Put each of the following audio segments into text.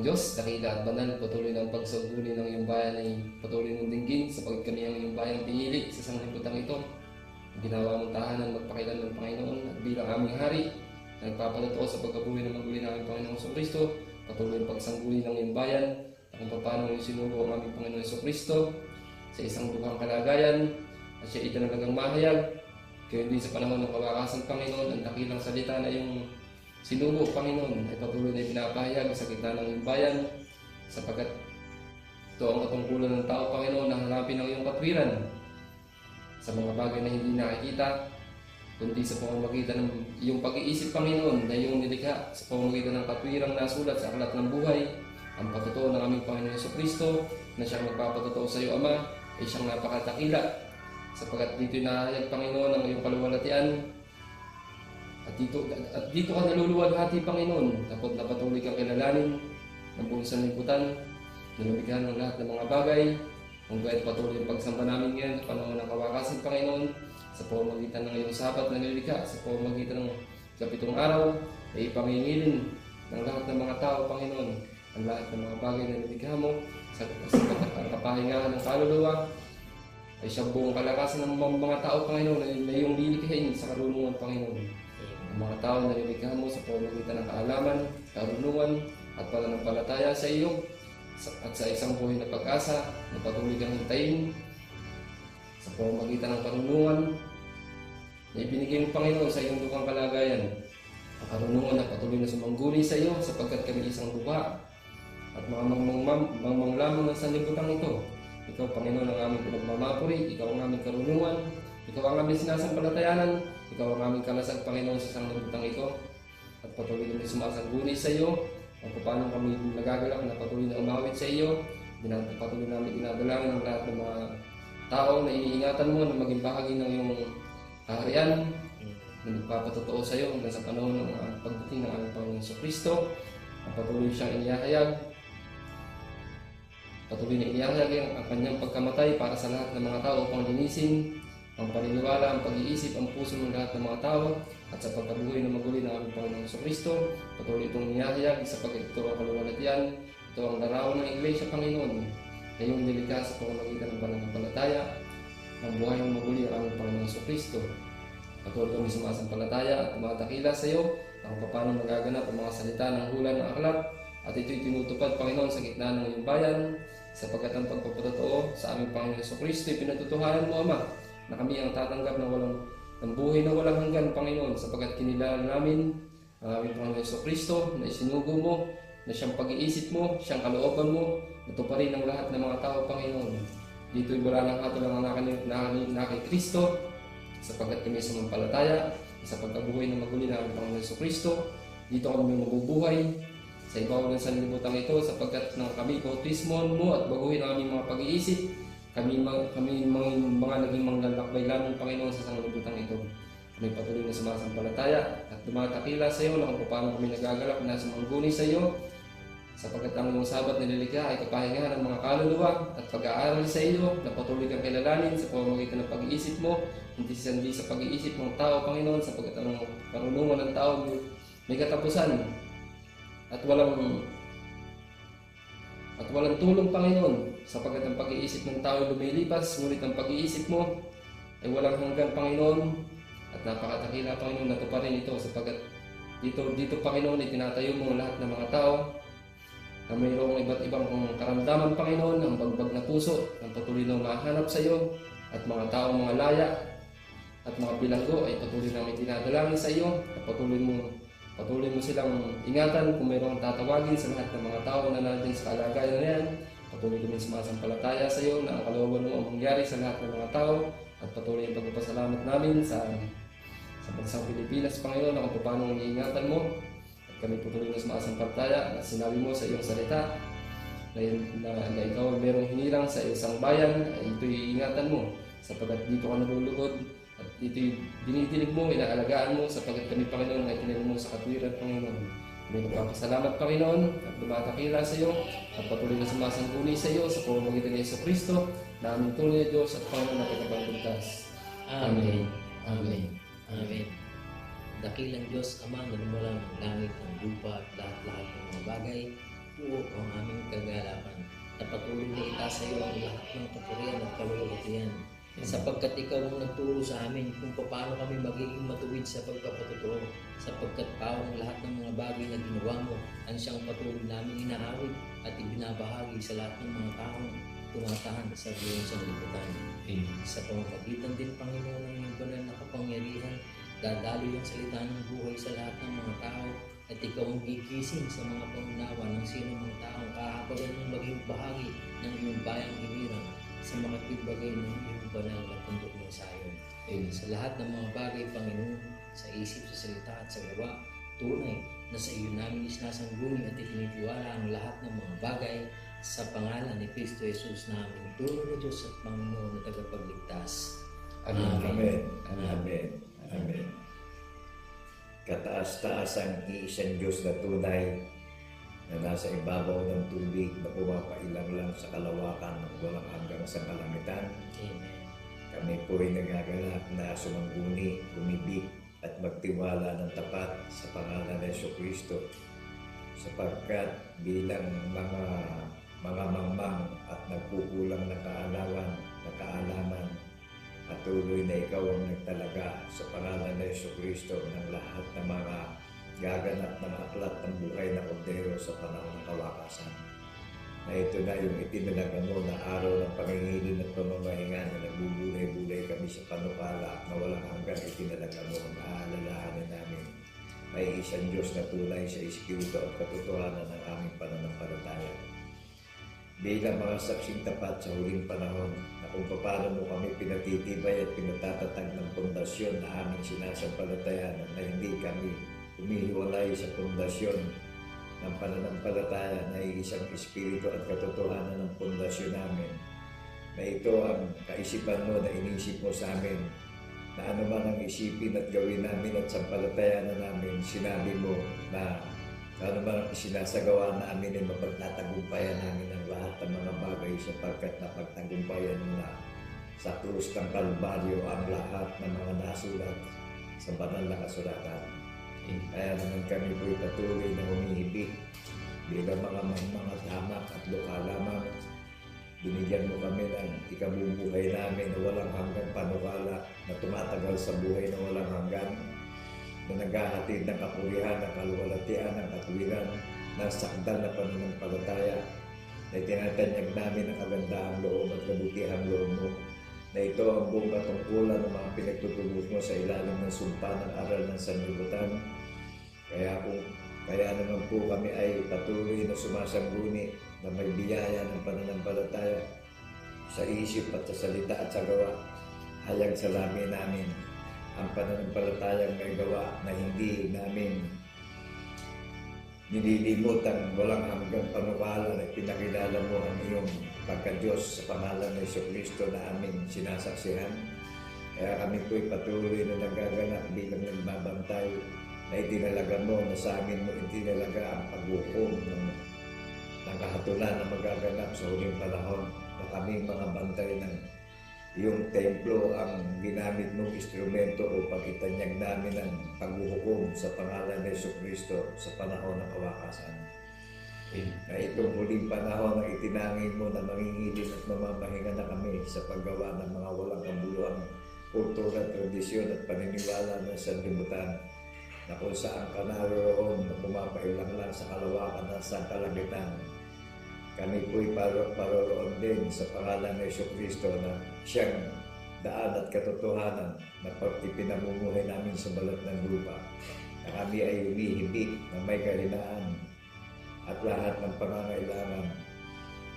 Diyos, dakila at banal, patuloy ng pagsangguni ng iyong bayan ay patuloy ng dinggin sapagkat kami ang iyong bayang pinili sa sanglibutan ito. Ginawa mong tahanan magpakilan ng Panginoon at bilang aming hari, nagpapatotoo sa pagkabuhay ng maguli ng aming Panginoong Jesucristo, patuloy ang pagsangguni ng iyong bayan at kung paano yung sinugo ang aming Panginoong Jesucristo sa isang dukhang kalagayan at siya itinalagang mahayag. Kaya hindi sa panahon ng kawakasan, Panginoon, ang dakilang salita na yung sinugo, Panginoon, ay patuloy na pinapahayag sa gitna ng iyong bayan sapagkat ito ang katungkulan ng tao, Panginoon, na hanapin ang iyong katwiran sa mga bagay na hindi nakikita, kundi sa pamamagitan ng iyong pag-iisip, Panginoon, na iyong nilikha sa pamamagitan ng katwirang nasulat sa aklat ng buhay. Ang patotoo ng aming Panginoon Jesucristo na siyang magpapatotoo sa iyo, Ama, ay siyang napakatakila sapagkat dito'y nahayag, Panginoon, ang iyong kaluwalhatian. At dito ka naluluwalhati, Panginoon, tapos na patuloy kang kilalanin ng buong sanlibutan, nalumikhan ng lahat ng mga bagay, kung gayon patuloy ang pagsamba namin ngayon sa panahon ng kawakasan, Panginoon, sa pamamagitan ng iyong sabat na nilikha, sa pamamagitan ng kapitong araw, ay ipangingilin ng lahat ng mga tao, Panginoon, ang lahat ng mga bagay na nilikha mo, sa kapahingahan ng kaluluwa, ay siyang buong kalakasan ng mga tao, Panginoon, na iyong lilikhain sa karunungan, Panginoon. Ang mga tao na nilikha mo sa pamamagitan ng kaalaman, karunungan, at pananampalataya sa iyo, at sa isang buhay na pag-asa na patuloy kang hintayin sa pamamagitan ng karunungan na ibinigay mo, Panginoon, sa iyong dukhang kalagayan. Ang karunungan na patuloy na sumangguni sa iyo sapagkat kami isang lupa at mga lamang ng sanlibutan ito. Ikaw, Panginoon, ang aming pinagmamapuri, ikaw ang aming karunungan, ikaw ang aming sinasampalatayanan, ikaw ang aming kalasag, Panginoon, sa sanglibutan ito. At patuloy kami sumasangguni sa iyo, at paano kami nagagalak na patuloy na umawit sa iyo. Patuloy namin dinadalangin ang lahat ng mga tao na iniingatan mo na maging bahagi ng iyong kaharian na nagpapatotoo sa iyo hanggang sa panahon ng pagdating ng aming Panginoon Jesucristo. At patuloy siyang inihahayag. Patuloy na inihahayag ang kanyang pagkamatay para sa lahat ng mga tao upang linisin ang paniniwala, ang pag-iisip, ang puso ng lahat ng mga tao at sa pagkabuhay na maguli ng aming Panginoong Jesucristo. Patuloy itong inihahayag sapagkat ito ang kaluwalhatian, ito ang larawan ng Iglesia, Panginoon, na iyong nilikha sa pamamagitan ng pananampalataya ng buhay ng maguli ng aming Panginoong Jesucristo. Patuloy kami sumasampalataya at tumatakila sa iyo ang paano magaganap ang mga salita ng hula ng aklat at ito'y tinutupad, Panginoon, sa gitna ng iyong bayan sapagkat ang pagpapatotoo sa aming Panginoong Jesucristo ay pinatutuhanan mo, Ama, na kami ang tatanggap ng buhay na walang hanggan, Panginoon, sapagkat kinilala namin ang aming Panginoon Jesucristo na isinugo mo, na siyang pag-iisip mo, siyang kalooban mo, natuparin ng lahat ng mga tao, Panginoon. Dito'y wala ng hatol ang na kay Kristo, sapagkat kami sumampalataya sa pagkabuhay na maguli ng aming Panginoon Jesucristo. Dito kami mabubuhay sa ibabaw ng sanlibutan ito sapagkat nang kami bautismon mo at baguhin ang aming mga pag-iisip, kami mga naging manglalakbay lamang, Panginoon, sa sanlibutan ito. Kami patuloy na sumasampalataya at tumatakila sa iyo na kung paano kami nagagalak na sumangguni sa iyo sapagkat ang iyong sabat na nilikha ay kapahingahan ng mga kaluluwa at pag-aaral sa iyo na patuloy kang kilalanin sa pamamagitan ng pag-iisip mo, hindi sa pag-iisip ng tao, Panginoon, sapagkat ang karunungan ng tao may katapusan at walang tulong, Panginoon, sapagkat ang pag-iisip ng tao ay lumilipas, ngunit ang pag-iisip mo ay walang hanggan, Panginoon, at napakatakila, Panginoon, natuparin ito sapagkat dito, Panginoon, itinatayo mo lahat ng mga tao na mayroong iba't ibang karamdaman, Panginoon, ang bagbag na puso, ang patuloy na mahanap sa iyo, at mga tao, mga laya, at mga bilanggo ay patuloy namin dinadalangin sa iyo, at patuloy mo silang ingatan kung mayroong tatawagin sa lahat ng mga tao na natin sa kalagayan na yan. Patuloy kami sumasampalataya sa iyo na ang kalooban mo ang mangyari sa lahat ng mga tao at patuloy ang pagpapasalamat namin sa bansang Pilipinas, Panginoon, na kung paano iniingatan mo. At kami patuloy na sumasampalataya na sinabi mo sa iyong salita na ikaw mayroong hinirang sa isang bayan, ay ito'y ingatan mo sapagkat dito ka nalulugod. At ito'y dinidinig mo, inaalagaan mo sapagkat kami, Panginoon, ay tinanong mo sa katwiran, Panginoon. Kami nagpapasalamat, Panginoon, at lumatakila sa iyo at patuloy na sumasangguni sa iyo sa pamamagitan ni Jesucristo na aming tunay na Diyos at Panginoon na tagapagligtas. Amen. Amen. Amen. Dakilang Diyos, Ama, na lumulang ng langit, ng lupa at lahat-lahat ng mga bagay. po ang aming kagalakan. Na patuloy na itasa iyo ang lahat ng kapurihan at kalulutian. Sapagkat ikaw ang nagturo sa amin kung paano kami magiging matuwid sa pagpapatotoo. Sapagkat pawang lahat ng mga bagay na ginawa mo ang siyang patuloy namin inaawit at ibinabahagi sa lahat ng mga taong tumatahan sa buong sanlibutan. Sa pamamagitan din, Panginoon, ng iyong banal na kapangyarihan, dadaloy ang salita ng buhay sa lahat ng mga tao at ikaw ang gigising sa mga pangunawa ng sino mang taong kahabagan mong maging bahagi ng iyong bayang hinirang sa makatibagay ng iyong banal na pundok ng sayon. Sa lahat ng mga bagay, Panginoon, sa isip, sa salita at sa gawa, tunay na sa iyo namin isinasangguni at itinitiwala ang lahat ng mga bagay sa pangalan ni Kristo Jesus na aming tunay na Diyos at Panginoon na tagapagligtas. Amen. Amen. Amen. Amen. Kataas-taas ang iisang Diyos na tunay na nasa ibabaw ng tubig na pumapailang lang sa kalawakan ng walang hanggang sa kalangitan. Amen. Kami po ay nagagalak na sumangguni, umibig at magtiwala ng tapat sa pangalan ni Jesucristo sapagkat bilang mga mangmang at nagkukulang na kaalaman, patuloy na ikaw ang nagtalaga sa pangalan ni Jesucristo ng lahat ng mga gaganap ng aklat ng buhay na kordero sa panahon ng kawakasan. Na ito na yung itinalaga mo na araw ng pangingilin at pamamahinga na nagbubulay-bulay kami sa panukala at na walang hanggang itinalaga mo ang aalalahanin namin. May isang Diyos na tunay sa Espiritu at katotohanan ng aming pananampalataya. Bilang mga saksing tapat sa huling panahon na kung paano mo kami pinatitibay at pinatatatag ng pundasyon na aming sinasampalatayan na hindi kami humihiwalay sa pundasyon ng pananampalataya na isang espiritu at katotohanan ng pundasyon namin, na ito ang kaisipan mo na inisip mo sa amin, na ano man ang isipin at gawin namin at sampalatayanan namin, sinabi mo na ano man ang isinasagawa namin ay mapagtatagumpayan namin ang lahat ng mga bagay sapagkat napagtagumpayan mo na sa krus ng Kalbaryo ang lahat ng mga nasulat sa banal na kasulatan. Kaya naman kami po'y patuloy na humihibig bilang mga tamak at lokal lamang. Binigyan mo kami ng ikabubuhay namin na walang hanggang panukala na tumatagal sa buhay na walang hanggan, na naghahatid ng kapurihan, ng kaluwalhatian, ng katwiran, ng sakdal na pananampalataya, na itinatanyag namin ang kagandahang loob at kabutihang loob mo, na ito ang buong katungkulan ng mga pinagtutubos mo sa ilalim ng sumpa ng aral ng sanlibutan. Kaya naman po kami ay patuloy na sumasangguni na may biyaya ng pananampalataya sa isip at sa salita at sa gawa. Hayag salamin namin ang pananampalatayang may gawa na hindi namin nililimot ang walang hanggang panukala na pinakilala mo ang iyong pagka-Diyos sa pangalan ng Jesucristo na aming sinasaksihan. Kaya kami po'y patuloy na nagaganap bilang nagbabantay na itinalaga mo na sa amin mo itinalaga ang paghukom ng kahatulan na magaganap sa huling panahon, na kami mga bantay ng iyong templo ang ginamit mong instrumento upang itanyag namin ang paghuhukom sa pangalan ng Jesucristo sa panahon ng kawakasan. Na itong huling panahon ang itinangin mo na mangingilin at mamamahinga na kami sa paggawa ng mga walang kabuluhang kultura, tradisyon at paniniwala ng sanlibutan, na kung saan ka naroon na pumapailang lang sa kalawakan ng sangkalangitan. Kami po'y paroroon din sa pangalan ng Jesucristo na siyang daan at katotohanan na ipinamumuhay namin sa balat ng lupa. Na kami ay humihibig na may kahinaan at lahat ng pangangailangan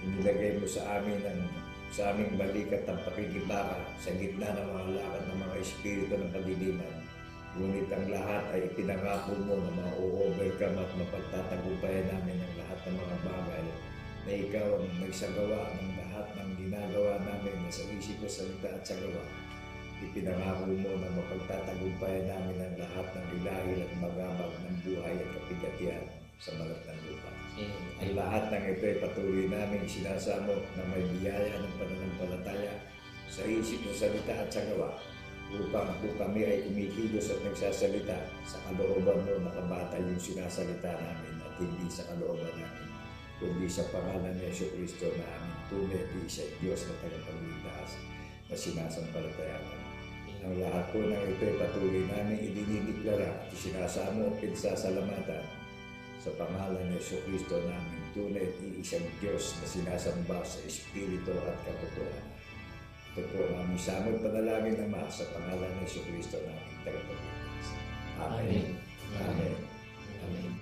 inilagay mo sa aming balikat ng pakikibaka sa gitna ng mga lakad ng mga espiritu ng kadiliman. Ngunit ang lahat ay ipinangako mo na ma-overcome at mapagtatagumpayan namin ang lahat ng mga bagay na ikaw ang nagsagawa ng lahat ng ginagawa namin na sa isip, sa salita at sa gawa. Ipinangako mo na mapagtatagumpayan namin ang lahat ng ilahil at magabag ng buhay at kapigatian sa balat ng lupa. Ang lahat ng ito ay patuloy namin sinasamo na may biyaya ng pananampalataya sa isip, sa salita at sa gawa, upang po kami ay kumikilos at nagsasalita sa kalooban mo na kabatay yung sinasalita namin at hindi sa kalooban namin. kundi sa pangalan ni Jesucristo na aming tunay at isang Diyos na tagapagligtas na sinasampalatayaan. Ang lahat po ng ito ay patuloy namin idinideklara at isinasamo at pinsasalamatan sa pangalan ni Jesucristo na aming tunay at isang Diyos na sinasamba sa Espiritu at katotohanan. Ito po ang aming samod panalangin na Ama sa pangalan ni Jesucristo na aming tagapagligtas. Amen. Amen. Amen.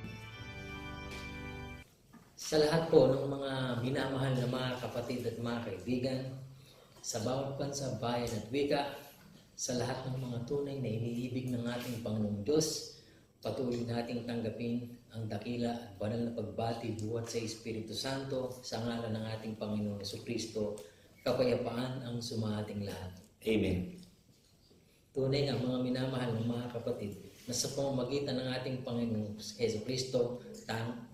Sa lahat po ng mga minamahal na mga kapatid at mga kaibigan, sa bawat bansa, bayan at wika, sa lahat ng mga tunay na iniibig ng ating Panginoong Diyos, patuloy nating tanggapin ang dakila at banal na pagbati buhat sa Espiritu Santo sa ngalan ng ating Panginoong Jesucristo, kapayapaan ang sumating lahat. Amen. Tunay nga mga minamahal ng mga kapatid, na sa pamamagitan ng ating Panginoong Jesucristo,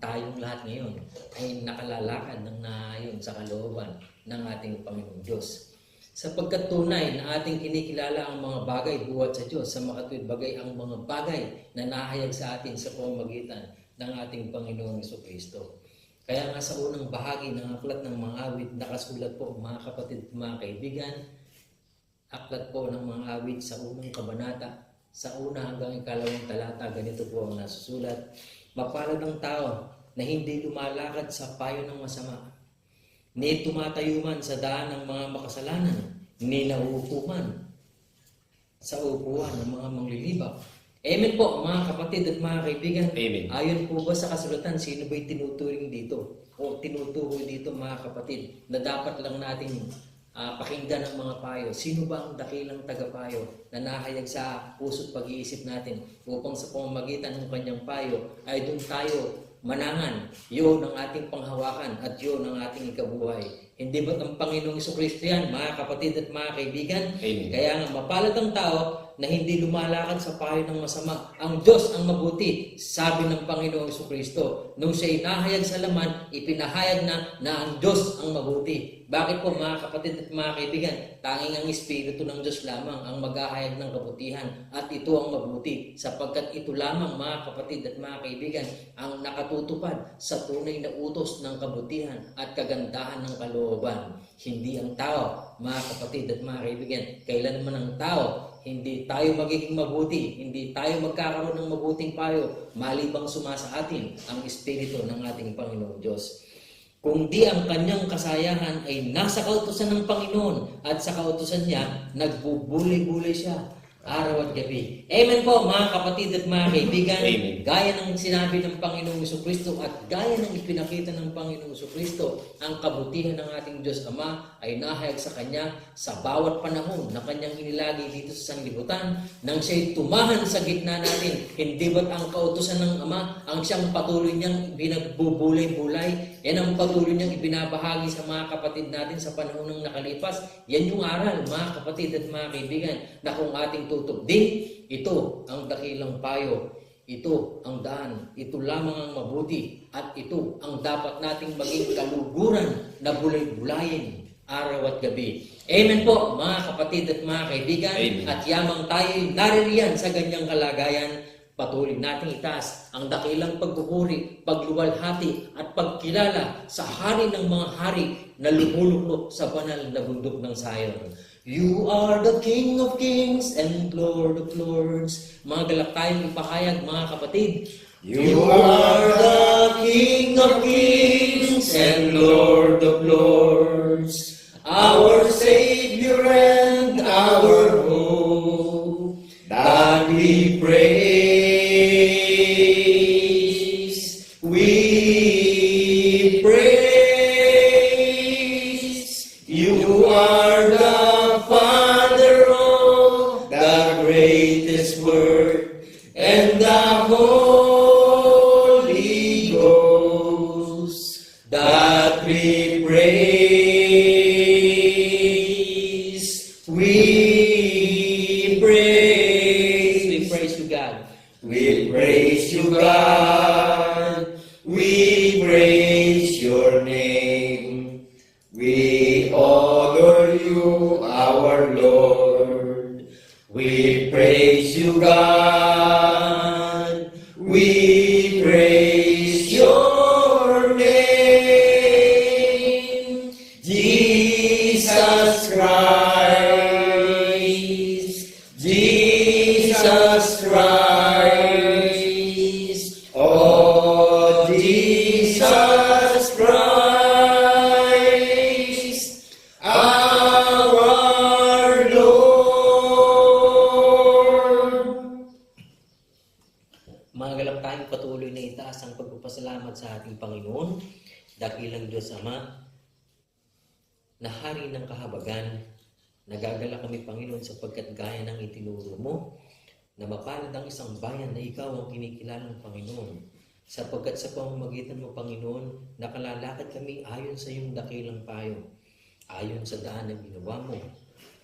tayong lahat ngayon ay nakalalakad ng naayon sa kalooban ng ating Panginoong Diyos. Sapagkat tunay na ating kinikilala ang mga bagay buhat sa Diyos, sa makatuwid bagay ang mga bagay na nahayag sa atin sa pamamagitan ng ating Panginoong Jesucristo. Kaya nga sa unang bahagi ng aklat ng mga awit, nakasulat po mga kapatid, mga kaibigan, aklat po ng mga awit sa unang kabanata, sa una hanggang ikalawang talata, ganito po ang nasusulat. Mapalad ang tao na hindi lumalakad sa payo ng masama, ni tumatayo man sa daan ng mga makasalanan, ni nauupo man sa upuan ng mga manglilibak. Amen po mga kapatid at mga kaibigan. Amen. Ayon po ba sa kasulatan, sino ba'y tinuturing dito o tinutukoy dito mga kapatid na dapat lang natin pakinggan ng mga payo? Sino ba ang dakilang tagapayo na nahayag sa puso't pag-iisip natin upang sa pamamagitan ng kanyang payo ay doon tayo manangan, yun ang ating panghawakan at yun ang ating ikabuhay. Hindi ba't ang Panginoong Jesucristo yan, mga kapatid at mga kaibigan? Amen. Kaya nga mapalad ang tao na hindi lumalakad sa payo ng masama. Ang Diyos ang mabuti, sabi ng Panginoong Jesucristo. Nung siya'y nahayag sa laman, ipinahayag na ang Diyos ang mabuti. Bakit po mga kapatid at mga kaibigan? Tanging ang Espiritu ng Diyos lamang ang maghahayag ng kabutihan at ito ang mabuti, sapagkat ito lamang mga kapatid at mga kaibigan ang nakatutupad sa tunay na utos ng kabutihan at kagandahan ng kalooban. Hindi ang tao, mga kapatid at mga kaibigan. Kailanman ang tao, hindi tayo magiging mabuti, hindi tayo magkakaroon ng mabuting payo, malibang sumasa atin ang Espiritu ng ating Panginoong Diyos. Kung di ang kanyang kasayahan ay nasa kautusan ng Panginoon at sa kautusan niya, nagbubuli-buli siya araw at gabi. Amen po mga kapatid at mga kaibigan. Amen. Gaya ng sinabi ng Panginoong Jesucristo at gaya ng ipinakita ng Panginoong Jesucristo, ang kabutihan ng ating Diyos Ama ay nahayag sa Kanya sa bawat panahon na Kanyang inilagay dito sa sanglibutan nang siya'y tumahan sa gitna natin. Hindi ba't ang kautusan ng Ama ang siyang patuloy niyang binagbubulay-bulay? Yan ang patuloy niyang ibinabahagi sa mga kapatid natin sa panahon ng nakalipas. Yan yung aral mga kapatid at mga kaibigan na kung ating tutupdin, ito ang dakilang payo, ito ang daan, ito lamang ang mabuti, at ito ang dapat nating maging kaluguran na bulay-bulayin araw at gabi. Amen po mga kapatid at mga kaibigan. Amen. At yamang tayo naririyan sa ganyang kalagayan, patuloy nating itaas ang dakilang pagpupuri, pagluwalhati at pagkilala sa hari ng mga hari na lumuluklok sa banal na bundok ng Zion. You are the King of Kings and Lord of Lords. Mga galak tayong ipahayag mga kapatid. You are the King of Kings and Lord of Lords, our Savior and our hope, that we praise. We praise. You are the Father of the greatest word and the Holy Ghost, that we praise. We praise you, God. We praise you, God. We praise your name. We honor you, our Lord. We praise you, God. We praise your name. patuloy na itaas ang pagpapasalamat sa ating Panginoon, dakilang Diyos Ama, na hari ng kahabagan. Nagagala kami, Panginoon, sapagkat gaya ng itinuro mo, na mapalad ang isang bayan na ikaw ang kinikilalang Panginoon. Sapagkat sa pamamagitan mo, Panginoon, nakalalakad kami ayon sa iyong dakilang payo, ayon sa daan na ginawa mo,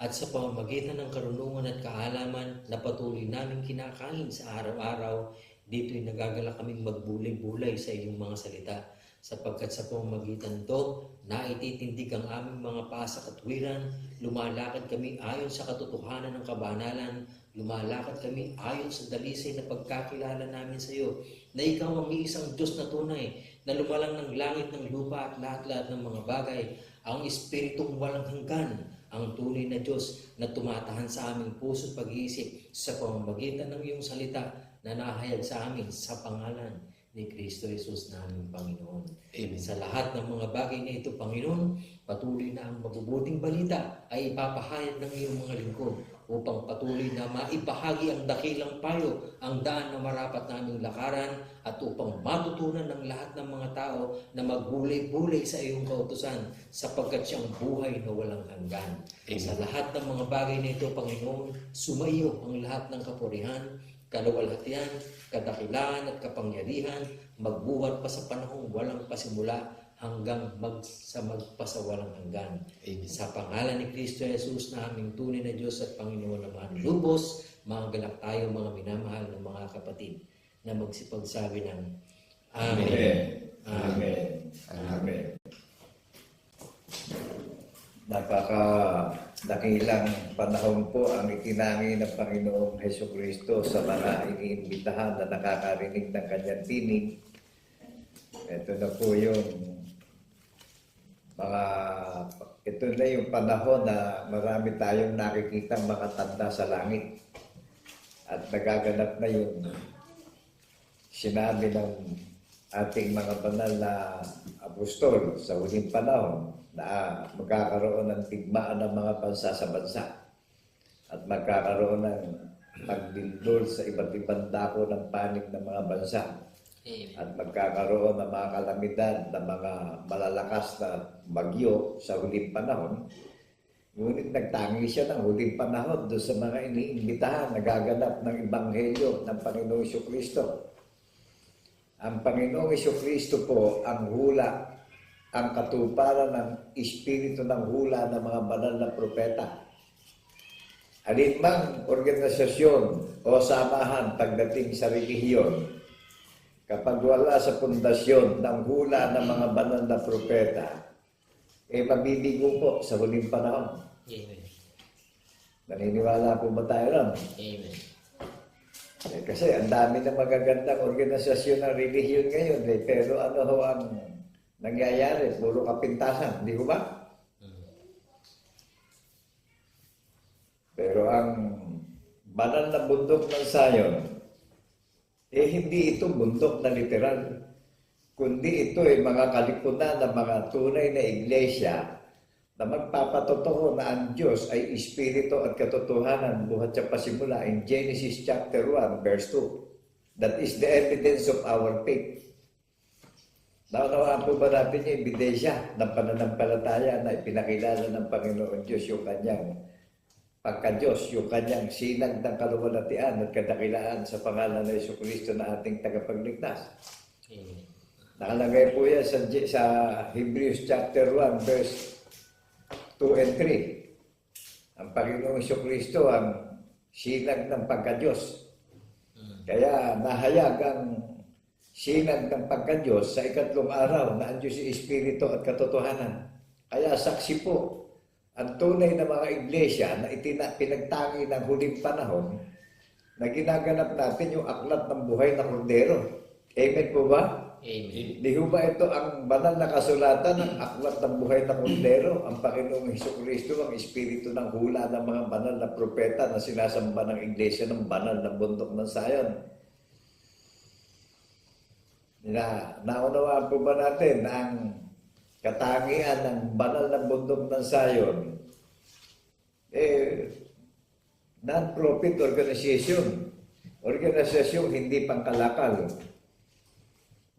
at sa pamamagitan ng karunungan at kaalaman na patuloy namin kinakain sa araw-araw, dito'y nagagala kaming magbulay-bulay sa iyong mga salita, sapagkat sa pamamagitan to, naititindig ang aming mga paa sa katwiran, lumalakad kami ayon sa katotohanan ng kabanalan, lumalakad kami ayon sa dalisay na pagkakilala namin sa iyo, na ikaw ang iisang Diyos na tunay, na lumalang ng langit ng lupa at lahat-lahat ng mga bagay, ang Espiritong walang hanggan, ang tunay na Diyos na tumatahan sa aming puso at pag-iisip sa pamamagitan ng iyong salita na nahayag sa amin sa pangalan ni Kristo Jesus na aming Panginoon. Amen. Sa lahat ng mga bagay na ito, Panginoon, patuloy na ang mabubuting balita ay ipapahayag ng iyong mga lingkod upang patuloy na maibahagi ang dakilang payo, ang daan na marapat naming lakaran, at upang matutunan ng lahat ng mga tao na magbulay-bulay sa iyong kautusan sapagkat siyang buhay na walang hanggan. Amen. Sa lahat ng mga bagay na ito, Panginoon, sumaiyo ang lahat ng kapurihan, kaluwalhatian, kadakilaan at kapangyarihan, magbuhat pa sa panahong walang pasimula hanggang sa magpasawalang hanggan. Amen. Sa pangalan ni Kristo Jesus na aming tunay na Diyos at Panginoon naman, lubos, mga tayo mga minamahal ng mga kapatid na magsipagsabi ng Amen. Amen. Amen. Napaka-dakilang panahon po ang itinangin ng Panginoong Hesukristo sa mga iniimbitahan na nakakarinig ng kanyang tinig. Ito na po ito na yung panahon na marami tayong nakikitang mga tanda sa langit. At nagaganap na yung sinabi ng ating mga banal na apostol sa huling panahon na magkakaroon ng tigmaan ng mga bansa sa bansa at magkakaroon ng pagdindol sa iba't ibang dako ng panig ng mga bansa. At magkakaroon ng mga kalamidad ng mga malalakas na bagyo sa huling panahon. Ngunit nagtangi siya ng huling panahon doon sa mga iniimbitahan na gaganap ng Ebanghelyo ng Panginoong Jesucristo. Ang Panginoong Jesucristo po ang hula, ang katuparan ng espiritu ng hula ng mga banal na propeta. Alinmang organisasyon o samahan pagdating sa relihiyon, kapag wala sa pundasyon ng hula ng mga banal na propeta, mabibigo po sa huling panahon. Amen. Naniniwala po ba tayo ron? Amen. Kasi ang dami ng magagandang organisasyon ng relihiyon ngayon, pero ano ho ang nangyayari? Puro kapintasan, di ba? Pero ang banal na bundok ng Zion, hindi ito bundok na literal, kundi ito ay mga kalipunan ng mga tunay na iglesia na magpapatotoo na ang Diyos ay espiritu at katotohanan buhat sa pasimula in Genesis chapter 1 verse 2. That is the evidence of our faith. Naunawaan po ba natin yung ebidensya ng pananampalataya na ipinakilala ng Panginoon Diyos yung kanyang pagka-Diyos, yung kanyang sinag ng kaluwalhatian at kadakilaan sa pangalan ng Jesucristo na ating tagapagligtas. Amen. Nakalagay po yan sa Hebrews chapter 1 verse 2 and 3. Ang Panginoong Jesucristo ang sinag ng pagka-Diyos. Kaya nahayag ang sinag ng pagka-Diyos sa ikatlong araw na ang Diyos ay Espiritu at katotohanan. Kaya saksi po ang tunay na mga iglesia na pinagtangi ng huling panahon na ginaganap natin yung aklat ng buhay na kordero. Amen po ba? Amen. Di ba ito ang banal na kasulatan ng aklat ng buhay na kordero? Ang Panginoong Hesukristo ang espiritu ng hula ng mga banal na propeta na sinasamba ng iglesia ng banal na bundok ng Zion. Naunawaan po ba natin na ang katangian ng banal na bundok ng Zion, non-profit organisasyon hindi pangkalakal,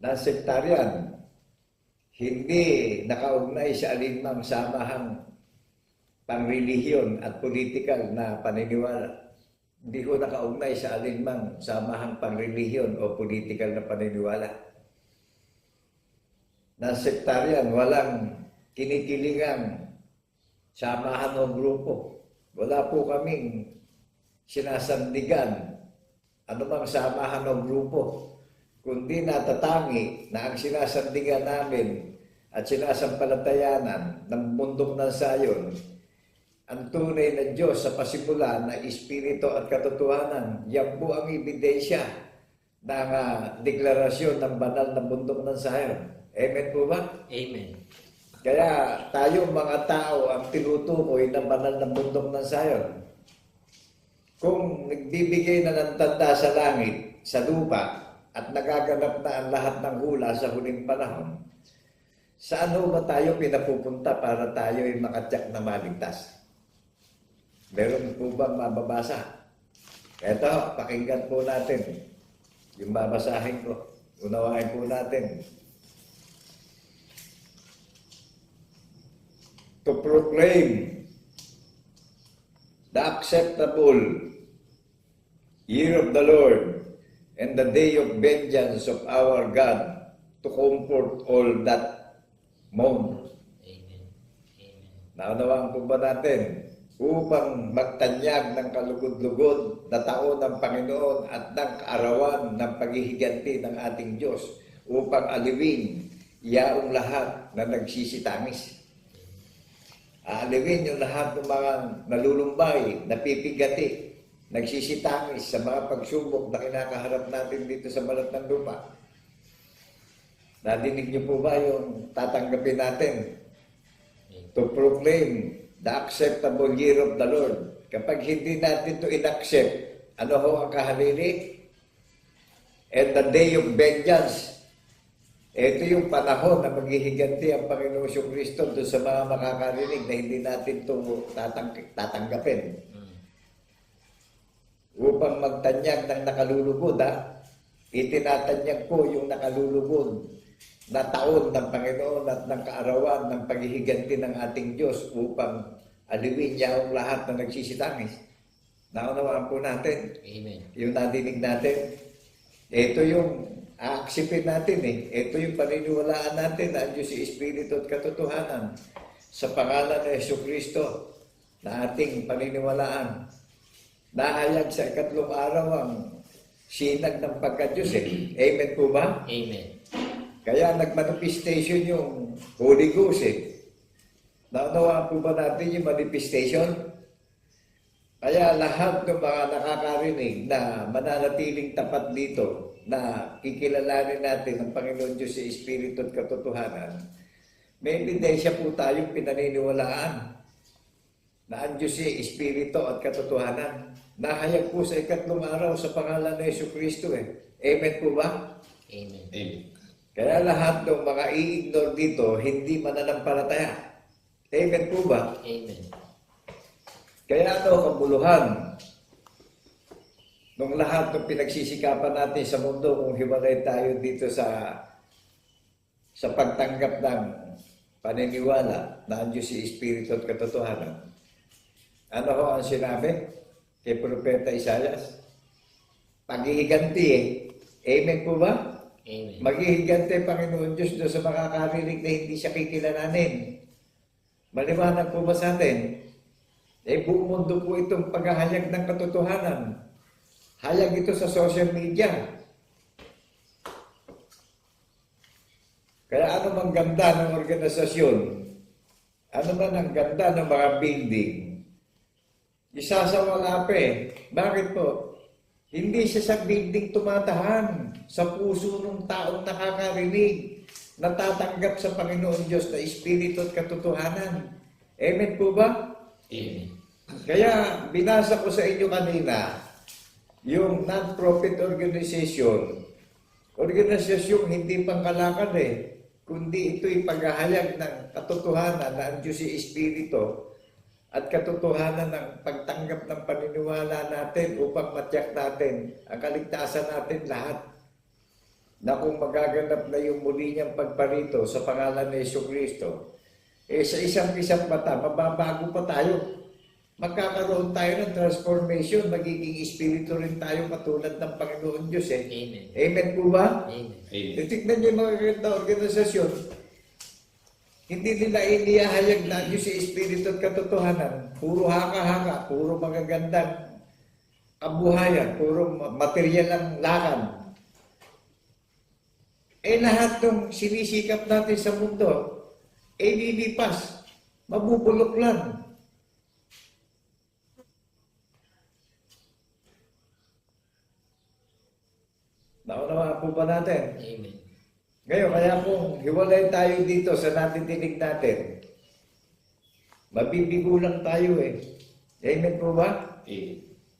na sektaryan, hindi nakaugnay sa alinmang samahang pangrelihiyon at politikal na paniniwala. Hindi ko nakaugnay sa alinmang samahang pangrelihiyon o politikal na paniniwala. Na sektaryan, walang kinikilingang samahan o grupo. Wala po kaming sinasandigan anumang samahan o grupo, kundi natatangi na ang sinasandigan namin at sinasampalatayanan ng mundong ng sayon, ang tunay na Diyos sa pasimula na Espiritu at katotohanan. Yan po ang ebidensya ng deklarasyon ng banal na mundong ng sayon. Amen po ba? Amen. Kaya tayo mga tao ang tinutukoy ng banal na mundong ng sayon. Kung nagbibigay na ng tanda sa langit, sa lupa, at nagaganap na ang lahat ng hula sa huling panahon, saan ba tayo pinapupunta para tayo ay makatyak na maligtas? Meron po bang mababasa? Ito, pakinggan po natin. Yung babasahin ko, unawain po natin. To proclaim the acceptable year of the Lord and the day of vengeance of our God, to comfort all that mourn. Amen. Amen. Naunawaan po ba natin? Upang magtanyag ng kalugod-lugod na taon ng Panginoon at ng kaarawan ng paghihiganti ng ating Diyos, upang aliwin yaong lahat na nagsisitangis. Aaliwin yung lahat ng mga nalulumbay, napipigati, nagsisitangis sa mga pagsubok na kinakaharap natin dito sa balat ng lupa. Nadinig niyo po ba yung tatanggapin natin? To proclaim the acceptable year of the Lord. Kapag hindi natin to in-accept, ano ho ang kahalili? And the day of vengeance. Ito yung panahon na maghihiganti ang Panginoong Kristo doon sa mga makakarinig na hindi natin to tatanggapin. Upang magtanyag ng nakalulugod, itinatanyag ko yung nakalulugod na taon ng Panginoon at ng kaarawan ng paghihiganti ng ating Diyos upang aliwin niya ang lahat na nagsisitangis. Naunawaan po natin. Amen. Yung nadinig natin. Ito yung aaksipin natin Ito yung paniniwalaan natin na ang Diyos si Espiritu at katotohanan. Sa pangalan ng Jesucristo na ating paniniwalaan. Nahayag sa ikatlong araw ang sinag ng pagka-Diyos Amen po ba? Amen. Kaya nag-manifestation yung Holy Ghost Naunawaan po ba natin yung manifestation? Kaya lahat ng mga nakakarinig na mananatiling tapat dito, na kikilalanin natin ang Panginoon Diyos sa Espiritu at katotohanan, may ebidensya po tayong pinaniniwalaan na ang Diyos ay Espiritu at katotohanan. Nahayag po sa ikatlong araw sa pangalan ng Jesucristo Amen po ba? Amen. Amen. Kaya lahat ng mga i-ignore dito, hindi mananampalataya. Amen po ba? Amen. Kaya kabuluhan nung lahat ng pinagsisikapan natin sa mundo kung hiwalay tayo dito sa pagtanggap ng paniniwala na ang Diyos si Espiritu at katotohanan. Ano ho ang sinabi kay Propeta Isaias? Paghihiganti Amen po ba? Amen. Maghihiganti Panginoon Diyos doon sa makakarinig na hindi siya kikilalanin. Maliwanag po ba sa atin? Buong mundo po itong paghahayag ng katotohanan. Hayag ito sa social media. Kaya ano mang ganda ng organisasyon, ano man ang ganda ng mga building, isasawala pa Bakit po? Hindi siya sa building tumatahan, sa puso ng taong nakakarinig, natatanggap sa Panginoon Diyos na Espiritu at katotohanan. Amen po ba? Amen. Kaya binasa ko sa inyo kanina, yung non-profit organisasyong hindi pangkalakad kundi ito'y paghahayag ng katotohanan na ang Diyos ay Espiritu at katotohanan ng pagtanggap ng paniniwala natin upang matyak natin ang kaligtasan natin lahat. na kung magaganap na yung muli niyang pagparito sa pangalan ni Jesucristo, sa isang mata, mababago pa tayo. Magkakaroon tayo ng transformation, magiging espiritu rin tayo katulad ng Panginoon Diyos eh. Amen. Amen po ba? Amen. Titignan niyo yung mga ganda organisasyon. Hindi nila inihayag na Diyos sa espiritu at katotohanan. Puro haka-haka, puro magagandang kabuhayan, puro material ang lakad. Lahat ng sinisikap natin sa mundo, lilipas, mabubulok lang. Naunawaan po ba natin? Amen. Ngayon, kaya kung hiwalay tayo dito sa natitinig natin, mabibigo lang tayo eh. Amen po ba?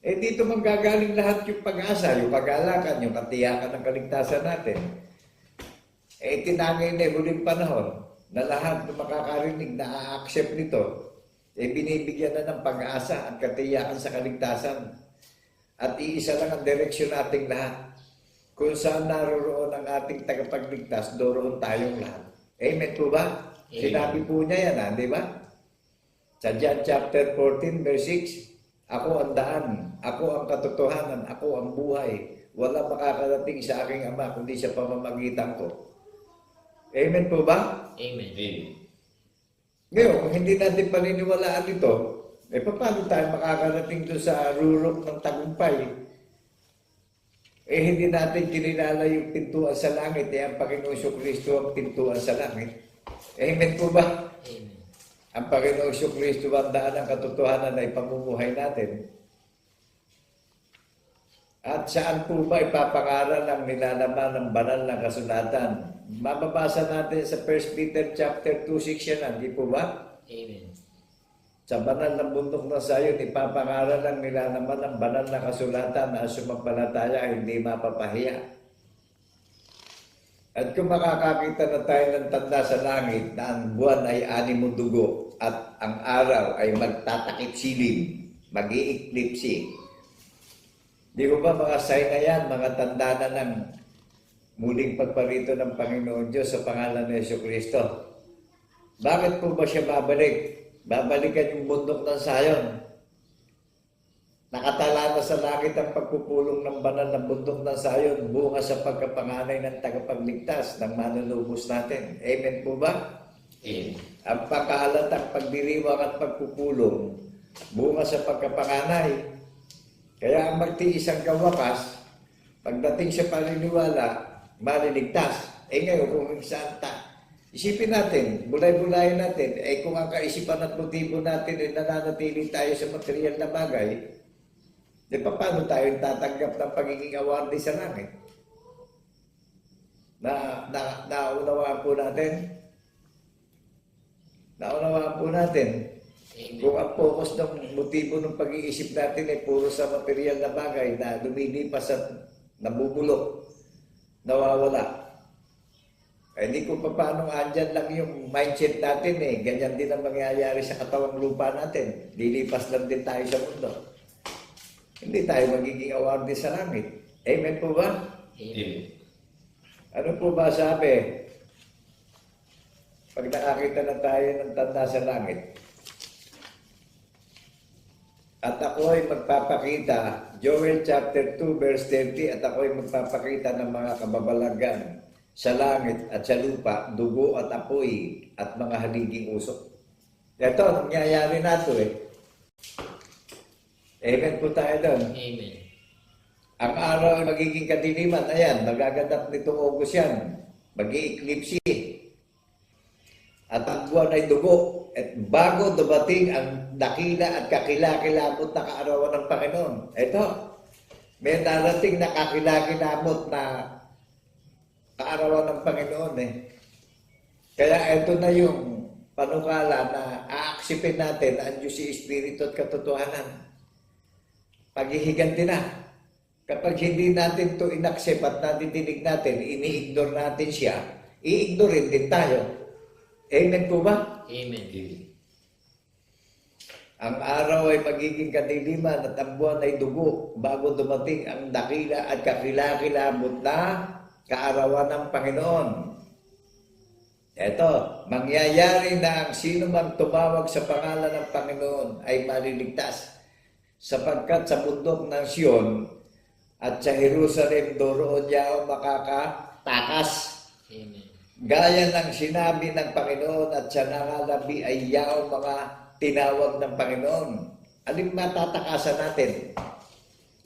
Dito manggagaling lahat yung pag-asa, yung pag-alakan, yung katiyakan ng kaligtasan natin. Tinangay na huling panahon na lahat ng makakarinig na a-accept nito, binibigyan na ng pag-asa at katiyakan sa kaligtasan. At iisa lang ang direksyon nating lahat. Kung saan naroroon ang ating tagapagligtas, doroon tayong lahat. Amen po ba? Amen. Sinabi po niya yan, di ba? Sa John chapter 14, verse 6, ako ang daan, ako ang katotohanan, ako ang buhay. Wala makakarating sa aking Ama, kundi sa pamamagitan ko. Amen po ba? Amen. Ngayon, kung hindi natin paniniwalaan ito, paano tayo makakarating doon sa rurok ng tagumpay? Hindi natin kinilala yung pintuan sa langit, ang Panginoong Jesucristo ang pintuan sa langit. Amen po ba? Amen. Ang Panginoong Jesucristo ang daan ng katotohanan ay pamumuhay natin. At saan po ba ipapangaral ang nilalaman ng banal na kasulatan? Mababasa natin sa 1 Peter chapter 2:6 yan, hindi po ba? Amen. Sa banal na bundok ng Sayon, ipapangaral ang nilalaman ng banal na kasulatan na sumampalataya hindi mapapahiya. At kung makakakita na tayo ng tanda sa langit na ang buwan ay animong dugo at ang araw ay magtatakip silim, mag-i-eclipse. Di ko ba mga sign na yan, mga tanda na ng muling pagparito ng Panginoon Diyos sa pangalan ni Jesucristo? Bakit po ba siya babalik? Babalikan yung bundok ng Sayon. Nakatala na sa langit ang pagpupulong ng banal na bundok ng Sayon, bunga sa pagkapanganay ng tagapagligtas ng manunubos natin. Amen po ba? Amen. Ang pagkaalatang pagdiriwang at pagpupulong, bunga sa pagkapanganay. Kaya ang magtiis ang kawakas, pagdating sa paniniwala, maliligtas. Ngayon kung saan isipin natin, bulay-bulayin natin, kung ang kaisipan at motibo natin ay nananatili tayo sa material na bagay, di paano tayo tatanggap ng pagiging awardee sa langit? Naunawaan po natin? Naunawaan po natin? Amen. Kung ang focus ng motibo ng pag-iisip natin ay puro sa material na bagay na lumilipas at nabubulok, nawawala. Hindi ko paano andyan lang yung mindset natin ganyan din ang mangyayari sa katawang lupa natin. Lilipas lang din tayo sa mundo. Hindi tayo magiging awardee sa langit. Amen po ba? Amen. Ano po ba sabi? Pag nakakita na tayo ng tanda sa langit, at ako ay magpapakita, Joel chapter 2 verse 30, at ako ay magpapakita ng mga kababalagan sa langit at sa lupa, dugo at apoy at mga haliging usok. Ito, nangyayari na ito Amen po tayo doon. Amen. Ang araw ay magiging kadiliman. Ayan, magaganap nitong August yan. Mag-i-eclipse. At ang buwan ay dugo. At bago dumating ang dakila at kakilakilabot na kaarawan ng Panginoon. Ito, may darating na kakilakilabot na kaarawan ng Panginoon Kaya ito na yung panukala na aaksipin natin ang Diyos si Espiritu at katotohanan. Paghihiganti na. Kapag hindi natin ito inaccept at natitinig natin, ini-ignore natin siya, i-ignore din tayo. Amen po ba? Amen. Ang araw ay magiging kadiliman at ang buwan ay dugo bago dumating ang dakila at kakilakilabot na kaarawan ng Panginoon. Ito, mangyayari na ang sino man tumawag sa pangalan ng Panginoon ay maliligtas, sapagkat sa bundok ng Sion at sa Jerusalem doon niya makakatakas. Amen. Gaya ng sinabi ng Panginoon at sa nangalabi ay yaong mga tinawag ng Panginoon. Alin matatakasan natin?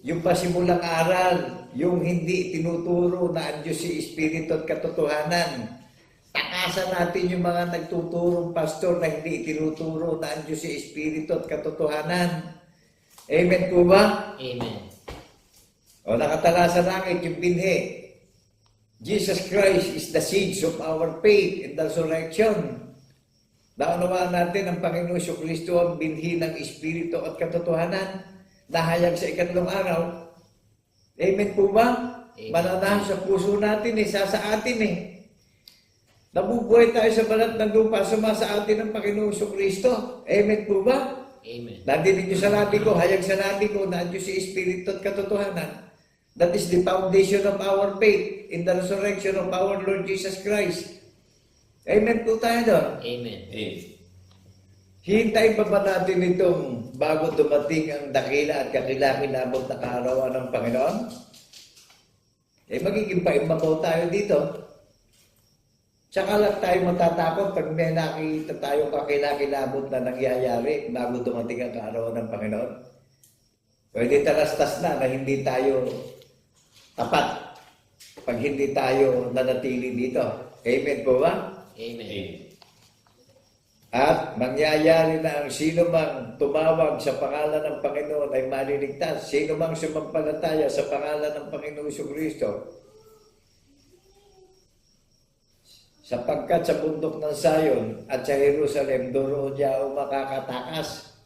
Yung pasimulang aral, yung hindi tinuturo na ang Diyos si Espiritu at katotohanan. Takasan natin yung mga nagtuturong pastor na hindi tinuturo na ang Diyos si Espiritu at katotohanan. Amen po ba? Amen. O nakatala sa langit yung binhi. Jesus Christ is the seeds of our faith and the resurrection. Naunawaan natin ang Panginoon Kristo ang binhi ng Espiritu at katotohanan. Nahayag sa ikatlong araw. Amen po ba? Amen. Mananahan sa puso natin, isa sa atin eh. Nabubuhay tayo sa balat ng lupa, sumasa atin ang Panginoon Kristo. Amen po ba? Amen. Nadinig niyo sa labi ko, hayag sa labi ko, na Diyos si Espiritu at katotohanan. That is the foundation of our faith in the resurrection of our Lord Jesus Christ. Amen po tayo doon. Amen. Hintayin pa ba natin itong bago dumating ang dakila at kakilakinabot na kaarawan ng Panginoon? Magiging paimabaw tayo dito. Tsaka lang tayo matatakot pag may nakita tayo kakilakinabot na nangyayari bago dumating ang kaarawan ng Panginoon. Pwede talastas na hindi tayo tapat pag hindi tayo nanatili dito. Amen po ba? Amen. At mangyayari na ang sino mang tumawag sa pangalan ng Panginoon ay maliligtas. Sino mang sumampalataya sa pangalan ng Panginoon Kristo. Sapagkat sa bundok ng Sion at sa Jerusalem, doon niya makakatakas.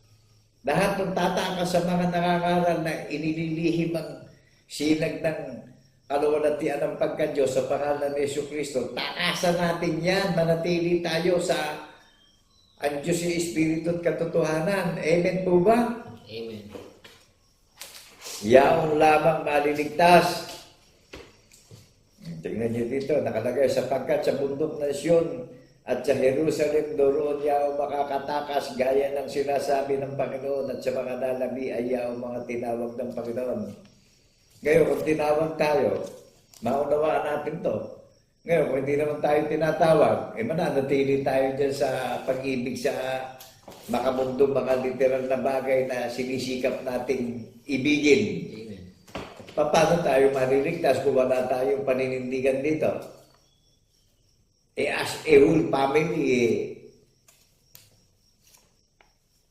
Lahat ng tatakas sa mga nangangaral na inililihim ang sinag ng kaluwalhatian ng pagka-Diyos sa pangalan ni Kristo. Takasan natin yan, manatili tayo sa ang Diyos si Espiritu at katotohanan. Amen po ba? Amen. Yaong lamang maliligtas. Tingnan niyo dito, nakalagay, sapagkat sa bundok ng Sion at sa Jerusalem, doon yaong makakatakas gaya ng sinasabi ng Panginoon at sa mga nalabi ay yaong mga tinawag ng Panginoon. Ngayon, kung tinawag tayo, maunawaan natin to. Ngayon, kung hindi naman tayo tinatawag, mananatili tayo dyan sa pag-ibig sa makamundong mga literal na bagay na sinisikap nating ibigin. Amen. Paano tayo mariligtas kung wala tayong paninindigan dito? As a whole family,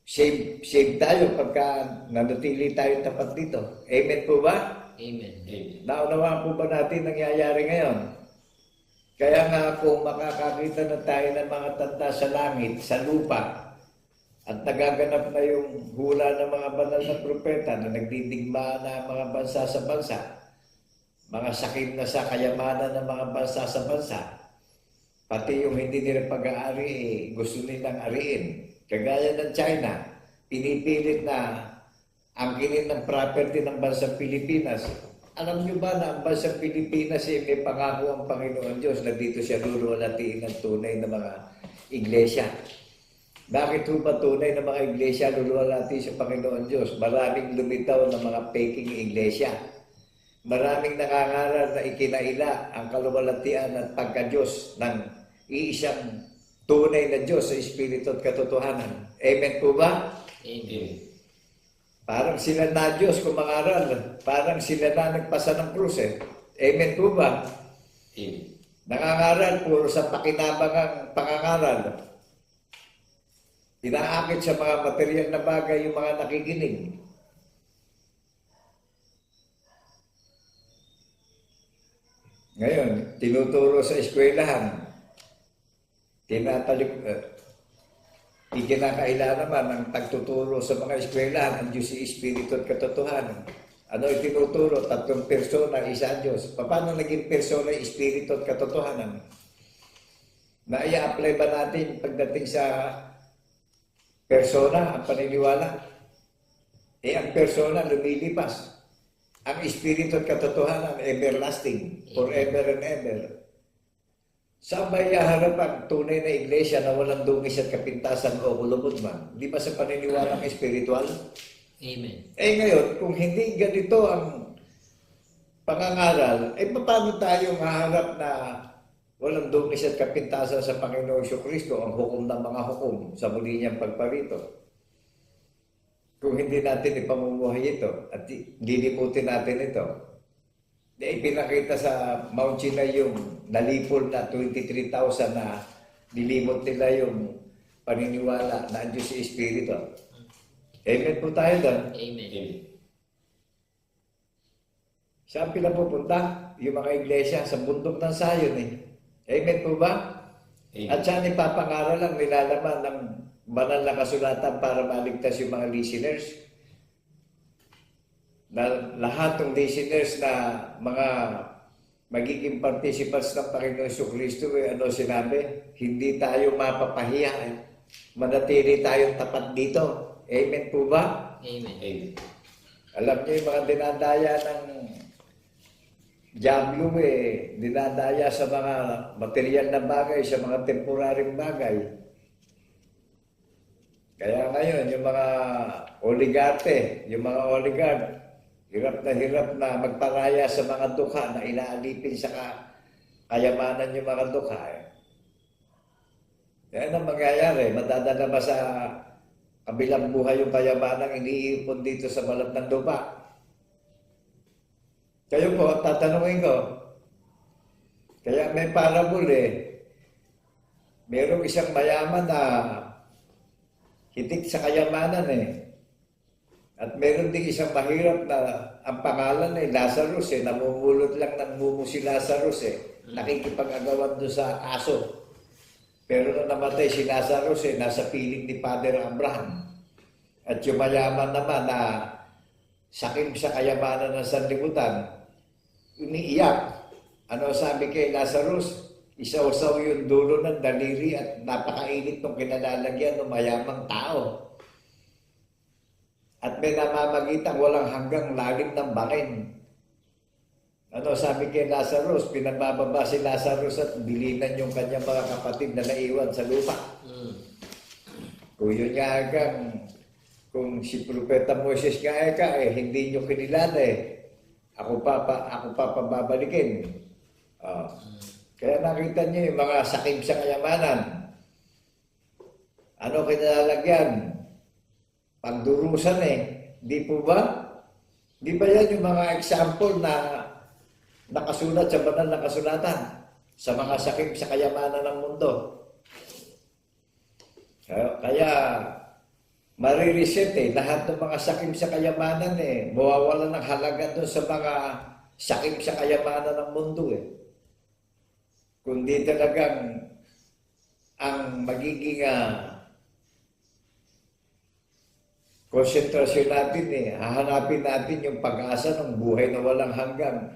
save tayo pagka nanatili tayo tapat dito. Amen po ba? Amen. Naunawaan po ba natin nangyayari ngayon? Kaya nga kung makakakita na tayo ng mga tanda sa langit, sa lupa, at nagaganap na yung hula ng mga banal na propeta na nagdidigma na mga bansa sa bansa, mga sakim na sa kayamanan ng mga bansa sa bansa, pati yung hindi nila pag-aari, gusto nilang ariin. Kagaya ng China, pinipilit na angkinin ng property ng bansang Pilipinas. Alam nyo ba na ang bansang Pilipinas may pangako ang Panginoon Diyos na dito siya luluwalhatiin ng tunay na mga iglesia? Bakit po ba tunay na mga iglesia luluwalhati sa Panginoon Diyos? Maraming lumitaw na mga peking iglesia. Maraming nangangaral na ikinaila ang kaluwalhatian at pagka-Diyos ng iisang tunay na Diyos sa Espiritu at katotohanan. Amen po ba? Amen. Parang sila na Diyos kung mangaral. Parang sila na nagpasa ng krus eh. Amen po ba? Amen. Nangangaral, puro sa pakinabang ang pangangaral. Inaakit sa mga material na bagay yung mga nakikinig. Ngayon, tinuturo sa eskwelahan. Ikinakaila naman ang pagtuturo sa mga eskwelahan ang Diyos si Espiritu at katotohanan. Ano itinuturo? 3 persona, isa ang Diyos. Paano naging persona, Espiritu at katotohanan? Na i-apply ba natin pagdating sa persona ang paniniwala? Ang persona lumilipas. ang Espiritu at katotohanan, everlasting, forever and ever. Saan ba ihaharap ang tunay na iglesia na walang dungis at kapintasan o kulubot man? Di ba sa paniniwalang espiritual? Amen. Ngayon, kung hindi ganito ang pangangaral, paano tayo haharap na walang dungis at kapintasan sa Panginoong Kristo, ang hukom ng mga hukom sa muli niyang pagparito? Kung hindi natin ipamumuhay ito at lilimutin natin ito. Pinakita sa Mount Sinai yung nalipol na 23,000 na nilimot nila yung paniniwala na ang Diyos si Espiritu. Amen po tayo doon. Amen. Saan pinapupunta? Yung mga iglesia sa bundok ng Sayon eh. Amen po ba? Amen. At saan ipapangaral ang nilalaman ng banal na kasulatan para maligtas yung mga listeners? Na lahat ng listeners na mga magiging participants ng Panginoon Kristo, ano sinabi? Hindi tayo mapapahiya. Manatili tayong tapat dito. Amen po ba? Amen. Amen. Alam niyo yung mga dinadaya ng Diablo dinadaya sa mga material na bagay, sa mga temporaryong bagay. Kaya ngayon, yung mga oligarte, yung mga oligard, hirap na magparaya sa mga dukha na inaalipin sa kayamanan yung mga dukha. Yan ang mangyayari. Madadala ba sa kabilang buhay yung kayamanang iniipon dito sa balat ng lupa? Kayo po, tatanungin ko. Kaya may parable Merong isang mayaman na hitik sa kayamanan At meron ding isang mahirap na ang pangalan Lazarus namumulot lang ng mumu si Lazarus nakikipag-agawan doon sa aso. Pero nung namatay si Lazarus nasa piling ni Father Abraham. At yung mayaman naman na sakim sa kayamanan ng sanlibutan, umiiyak. Ano sabi kay Lazarus? Isaw-saw yung dulo ng daliri at napakainit ng kinalalagyan ng mayamang tao. At may namamagitang walang hanggang lalim ng bangin. Ano sabi kay Lazarus? Pinabababa si Lazarus at bilinan yung kanyang mga kapatid na naiwan sa lupa. Kung yun nga kung si Propeta Moses nga hindi nyo kinilala ako pa pababalikin. Kaya nakita niyo yung mga sakim sa kayamanan. Ano kinalalagyan? Pagdurusan Di po ba? Di ba yan yung mga example na nakasulat sa banal na kasulatan sa mga sakim sa kayamanan ng mundo? Kaya marireset lahat ng mga sakim sa kayamanan mawawala ng halaga doon sa mga sakim sa kayamanan ng mundo Kundi talagang ang magiging konsentrasyon natin hahanapin natin yung pag-asa ng buhay na walang hanggang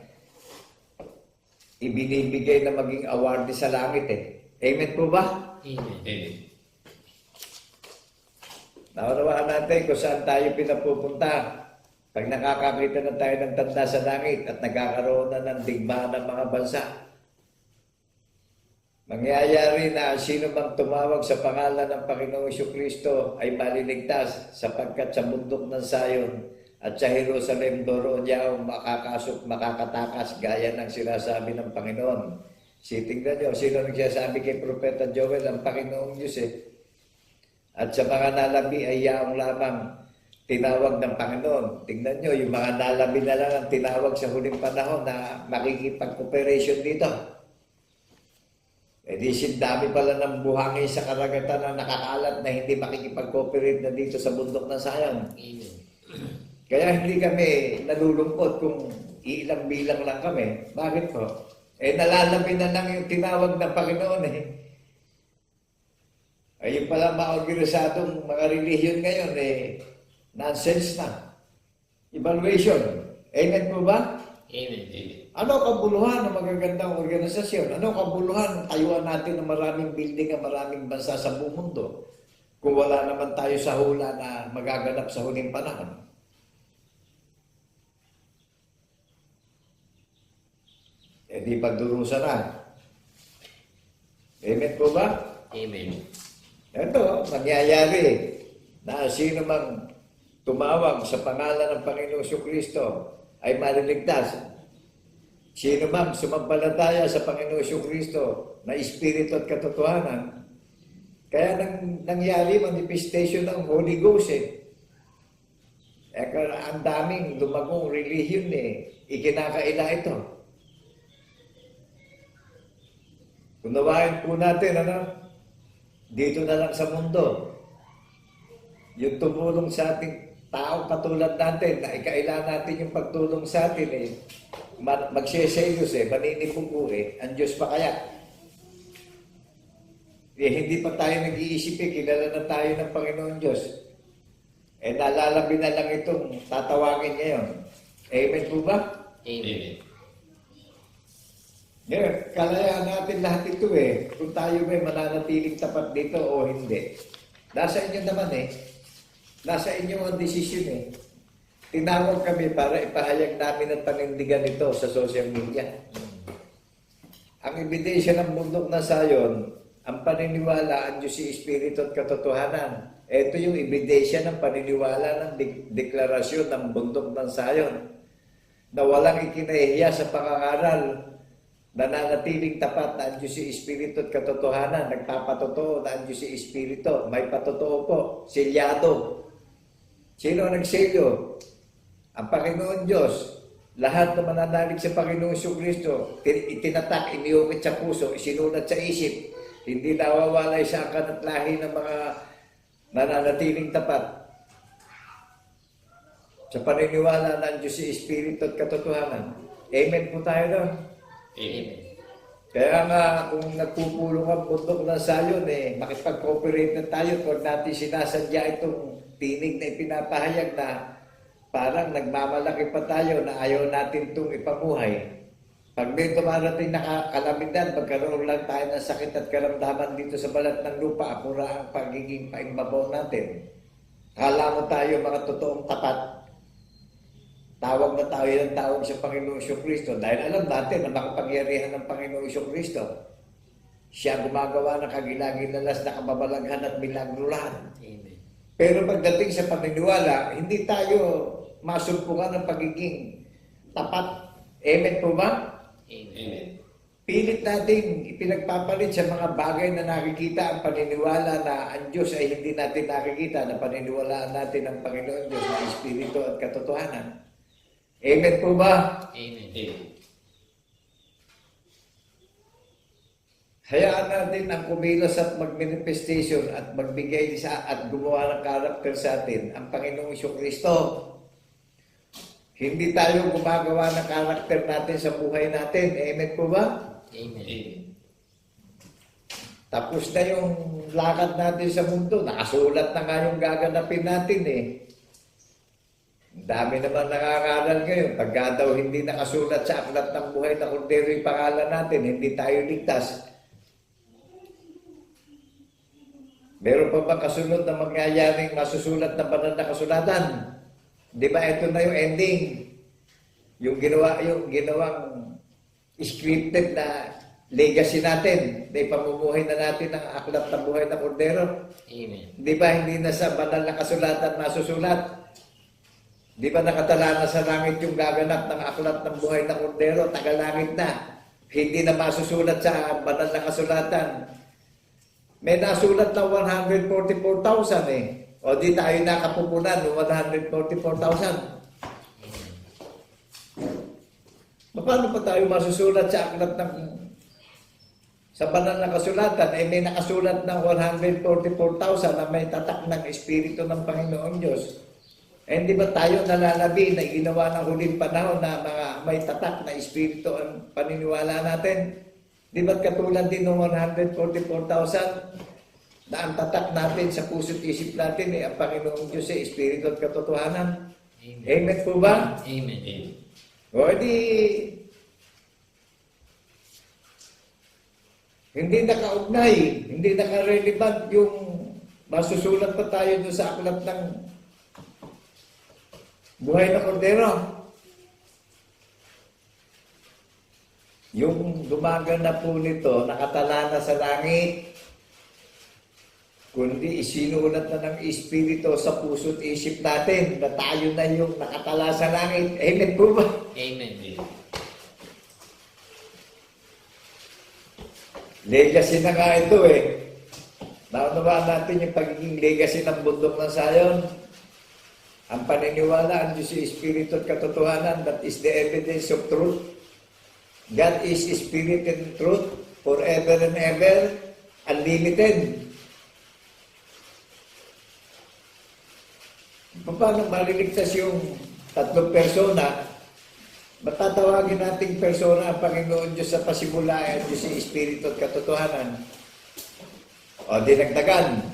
ibinibigay na maging award sa langit Amen po ba? Amen. Amen. Naunawaan natin kung saan tayo pinapupunta. Pag nakakakita na tayo ng tanda sa langit at nagkakaroon na ng digmaan ng mga bansa, mangyayari na sino mang tumawag sa pangalan ng Panginoong Kristo ay maliligtas sapagkat sa bundok ng Sayon at sa Jerusalem doon niya makakatakas gaya ng sinasabi ng Panginoon. Tingnan niyo, sino nagsasabi kay Propeta Joel? Ang Panginoong Diyos At sa mga nalabi ay yaong lamang tinawag ng Panginoon. Tingnan niyo, yung mga nalabi na lang ang tinawag sa huling panahon na makikipag-cooperation dito. Di dami pala ng buhangin sa karagatan na nakakalat na hindi makikipag-cooperate na dito sa bundok ng Sayon. Amen. Kaya hindi kami nalulungkot kung ilang bilang lang kami. Bakit po? Nalalabi na lang yung tinawag ng Panginoon Ayun pala mga organisadong mga relihiyon ngayon nonsense na. Evaluation. Amen po ba? Amen. Amen. Ano kabuluhan ng magagandang organisasyon? Ano kabuluhan ng tayuan natin ng maraming building at maraming bansa sa buong mundo kung wala naman tayo sa hula na magaganap sa huling panahon? di pagdurusa na. Amen po ba? Amen. Ito, mangyayari na sino mang tumawag sa pangalan ng Panginoong Kristo ay maliligtas. Sino mang sumampalataya sa Panginoong Kristo na Espiritu at katotohanan, kaya nangyari manifestation ng Holy Ghost eh. Ang daming lumagong religion eh, ikinakaila ito. Unawain po natin, dito na lang sa mundo, yung tumulong sa ating tao katulad natin, na ikailangan natin yung pagtulong sa atin eh, magsesayos eh, maninipugo eh, ang Diyos pa kaya? Eh, hindi pa tayo nag-iisip eh, kilala na tayo ng Panginoon Diyos. Eh, nalalabi na lang itong tatawagin ngayon. Amen po ba? Amen. Ngayon, kalayaan natin lahat ito eh, kung tayo may mananatiling tapat dito o hindi. Nasa inyo naman eh. Nasa inyo ang desisyon eh. Tinawag kami para ipahayag namin ang panindigan nito sa social media. Ang ebidensya ng bundok na sayon, ang paniniwala, ang Diyos si Espiritu at katotohanan. Ito yung ebidensya ng paniniwala ng deklarasyon ng bundok ng sayon na walang ikinahiya sa pangangaral, nananatiling tapat na ang Diyos si Espiritu at katotohanan, nagpapatotoo na ang Diyos si Espiritu, may patotoo po, selyado. Sino ang nagselyo? Ang Panginoon Diyos. Lahat na mananalig sa Panginoong Kristo, itinatak, iniukit sa puso, isinulat sa isip, hindi nawawalay sa angkan at lahi ng mga nananatiling tapat sa paniniwala ng Diyos si Espiritu at katotohanan. Amen po tayo doon. Amen. Kaya nga, kung nagpupulong ang bundok ng sayon, eh, makipag-cooperate na tayo, huwag natin sinasadya itong tinig na ipinapahayag na parang nagmamalaki pa tayo na ayaw natin itong ipamuhay. Pag may dumarating na kalamidad, magkaroon lang tayo ng sakit at karamdaman dito sa balat ng lupa, pura ang pagiging paimbabaw natin. Kala mo tayo mga totoong tapat. Tawag na tayo ng tawag sa Panginoong Kristo dahil alam natin na makapangyarihan ng Panginoong Kristo. Siya gumagawa ng kagilagilalas na kababalaghan at milagruhan. Amen. Pero pagdating sa paniniwala, hindi tayo masumpungan ng pagiging tapat. Amen po ba? Amen. Pilit natin ipinagpapalit sa mga bagay na nakikita ang paniniwala na ang Diyos ay hindi natin nakikita, na paniniwalaan natin ang Panginoon Diyos na Espiritu at katotohanan. Amen po ba? Amen. Hayaan natin ang kumilos at mag-manifestation at magbigay sa at gumawa ng karakter sa atin ang Panginoong Kristo. Hindi tayo gumagawa ng karakter natin sa buhay natin. Amen po ba? Amen. Tapos na yung lakad natin sa mundo. Nakasulat na nga yung gaganapin natin eh. Ang dami naman nakakaral ngayon. Pagka daw hindi nakasulat sa aklat ng buhay na kordero yung pangalan natin, hindi tayo ligtas. Meron pa bang kasunod na mangyayaring masusulat na banal na kasulatan? Di ba ito na yung ending? Yung ginawang scripted na legacy natin, na ipamumuhay na natin ang aklat ng buhay na kordero. Amen. Di ba hindi na sa banal na kasulatan masusulat? Di ba nakatala na sa langit yung gaganap ng aklat ng buhay na kordero? Tagalangit na. Hindi na masusulat sa banal na kasulatan. May nasulat na 144,000 eh. O di tayo nakapupunan ng 144,000. Paano pa tayo masusulat sa aklat ng sa banal na kasulatan? Eh may nakasulat ng 144,000 na may tatak ng Espiritu ng Panginoong Diyos. Eh hindi ba tayo nalalabi na ginawa ng huling panahon na mga may tatak na Espiritu ang paniniwala natin? Di ba't katulad din ng 144,000 na ang tatak natin sa puso't isip natin eh ang Panginoong Diyos ay Espiritu at katotohanan? Amen. Amen po ba? Amen. O di, hindi nakaugnay, hindi nakarelevant yung masusulat pa tayo doon sa aklat ng buhay na kordero. yung gumagana po nito, nakatala na sa langit, kundi isinulat na ng Espiritu sa puso't isip natin na tayo na yung nakatala sa langit. Amen po ba? Amen. Legacy na nga ito eh. Naunawaan natin yung pagiging legacy ng bundok ng Zion. Ang paniniwala, ang Diyos yung Espiritu at katotohanan, that is the evidence of truth. God is Spirit and truth, forever and ever, unlimited. Paano maliligtas yung tatlong persona? Matatawagin nating persona ang Panginoon Diyos sa pasimulayan, Diyos yung Espiritu at katotohanan. O, dinagdagan.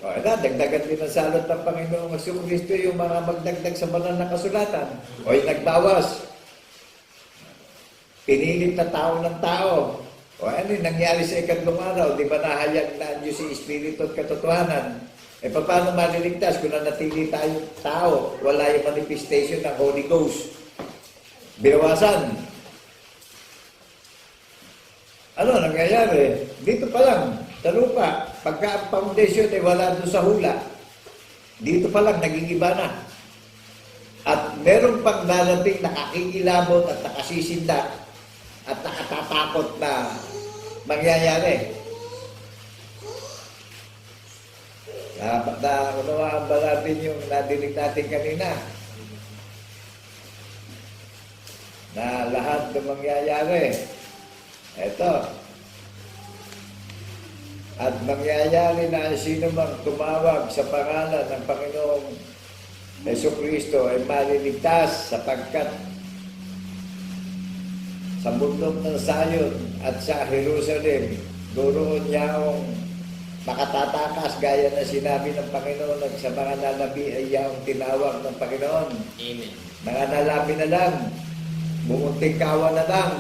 O, dagdagan din ang salot ng Panginoong Kristo yung mga magdagdag sa banal na kasulatan. O, yung nagbawas. Pinilit na tao ng tao. O, ano yung nangyari sa ikatlong araw? Di ba nahayag na ang Diyos yung Espiritu at katotohanan? E paano maliligtas kung nanatili tayong tao? Wala yung manifestation ng Holy Ghost. Binawasan. Ano nangyayari? Dito pa lang, sa lupa, pagka ang foundation ay wala doon sa hula, dito pa lang naging iba na. At meron pang darating nakakikilabot at nakasisinda at nakatatakot na mangyayari. Unawaan ba natin yung nadinig natin kanina? Na lahat ng mangyayari. Ito. At mangyayari na sino mang tumawag sa pangalan ng Panginoong Jesucristo ay maliligtas sapagkat sa bundok ng Zion at sa Jerusalem, doon niya ang makatatakas gaya na sinabi ng Panginoon at sa mga nalabi ay yung tinawag ng Panginoon. Amen. Mga nalabi na lang, bumunting kawa na lang.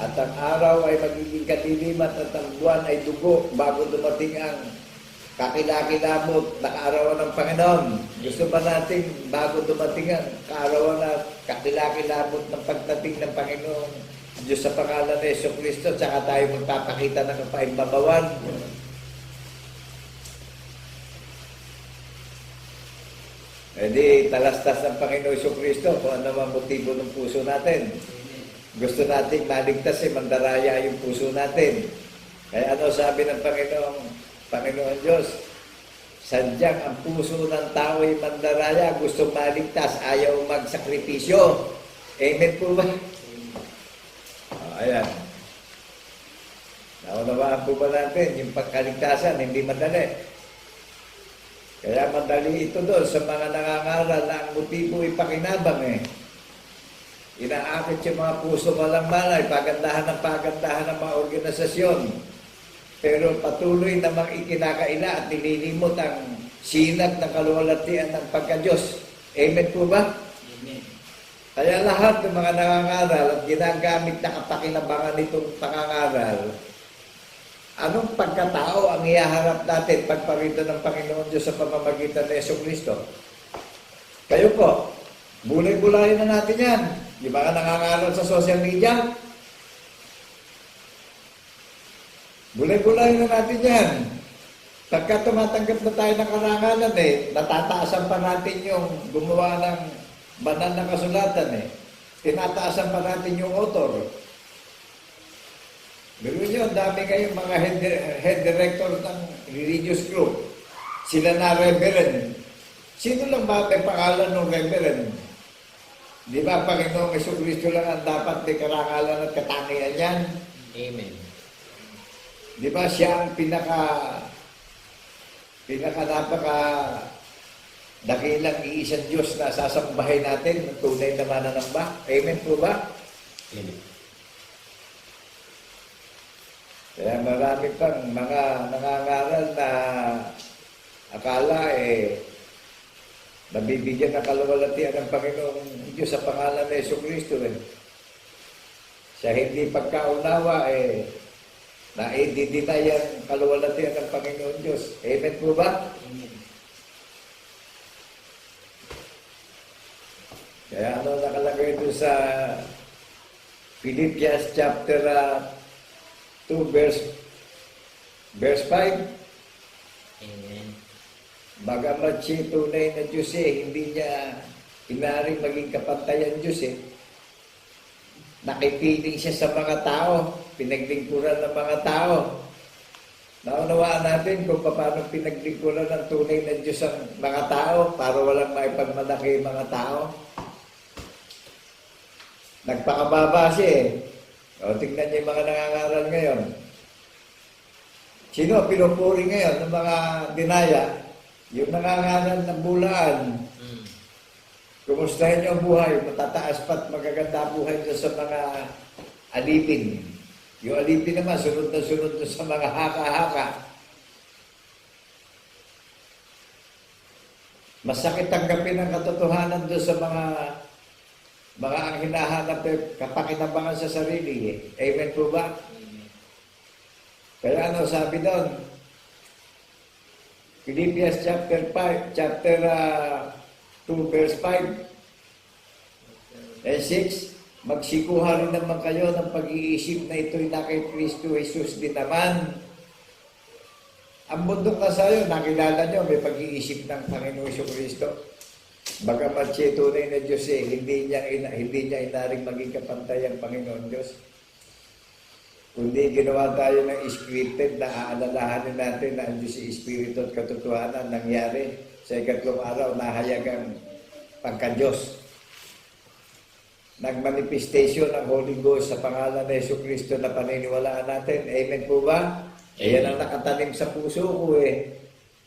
At ang araw ay magiging kadilimat at ang buwan ay dugo bago dumating ang kakilakilabot na kaarawan ng Panginoon. Gusto ba natin bago dumating ang kaarawan na kakilakilabot ng pagdating ng Panginoon Diyos sa pangalan ni Jesucristo, tsaka tayo magpapakita ng kapaimbabawan? E di, talastas ng Panginoon Jesucristo kung ano ang motibo ng puso natin. Gusto nating maligtas mandaraya yung puso natin. Kaya ano sabi ng Panginoon Diyos? Sadyang ang puso ng tao ay mandaraya, gusto maligtas, ayaw magsakripisyo. Amen po ba? Ayan. Naunawaan po ba natin yung pagkaligtasan, hindi madali. Kaya madali ito doon sa mga nangangaral na ang motibo ay pakinabang eh. Inaakit yung mga puso malang-malay, pagandahan ng mga organisasyon. Pero patuloy namang ikinakaila at nililimot ang sinag ng kaluwalhatian ng pagka-Diyos. Amen po ba? Amen. Kaya lahat ng mga nangangaral at ginagamit na kapakinabangan nitong pangangaral, anong pagkatao ang ihaharap natin pagparito ng Panginoon Diyos sa pamamagitan ng Jesucristo? Kayo po, bulay-bulayin na natin yan. Yung mga nangangaral sa social media, bulay-bulayin na natin yan. Pagka tumatanggap na tayo ng karangalan natataasan pa natin yung gumawa ng banal na kasulatan tinataasan pa natin yung author. Pero nyo, dami kayong mga head director ng religious group. Sila na reverend. Sino lang ba may pangalan ng reverend? Di ba, Panginoong Jesucristo lang ang dapat may karangalan at katangian yan? Amen. Di ba, siya ang pinaka napaka dakilang iisang Diyos na sasambahin natin ng tunay na mananamba. Amen po ba? Amen. Kaya marami pang mga nangangaral na akala nabibigyan ng kaluwalhatian ng Panginoong Diyos sa pangalan ni Jesucristo Sa hindi pagkaunawa na-deny ang kaluwalhatian ng Panginoon Diyos. Amen po ba? Amen. Kaya ano nakalagay doon sa Philippians chapter 2 verse 5, Amen. bagamat siya tunay na Diyos hindi niya inaring maging kapantayan Diyos nakipiling siya sa mga tao, pinaglingkuran ng mga tao. Naunawaan natin kung paano pinaglingkuran ng tunay na Diyos ang mga tao para walang maipagmalaki yung mga tao. Nagpakababa siya O, tingnan niyo yung mga nangangaral ngayon. Sino pinupuri ngayon ng mga dinaya? Yung nangangaral ng bulaan. Kumustahin niyo ang buhay? Matataas pa't magaganda buhay niyo sa mga alipin. Yung alipin naman, sunod na sa mga haka-haka. Masakit tanggapin ang katotohanan doon sa mga ang hinahanap kapakinabangan sa sarili. Amen po ba? Kaya ano sabi doon? Philippians chapter 2 verse 5 and 6, magsikuha rin naman kayo ng pag-iisip na ito'y na kay Kristo Jesus din naman. Ang bundok na sa'yo, nakilala nyo, may pag-iisip ng Panginoon Kristo. Bagamat siya tunay na Diyos hindi niya inaring maging kapantay ang Panginoon Diyos. Kundi ginawa tayo ng scripted na aalalahanin natin na ang Diyos Espiritu at katotohanan nangyari sa ikatlong araw na hayagang pagka-Diyos. Nagmanifestation ng Holy Ghost sa pangalan ng Jesucristo na paniniwalaan natin. Amen po ba? Yan ang nakatanim sa puso ko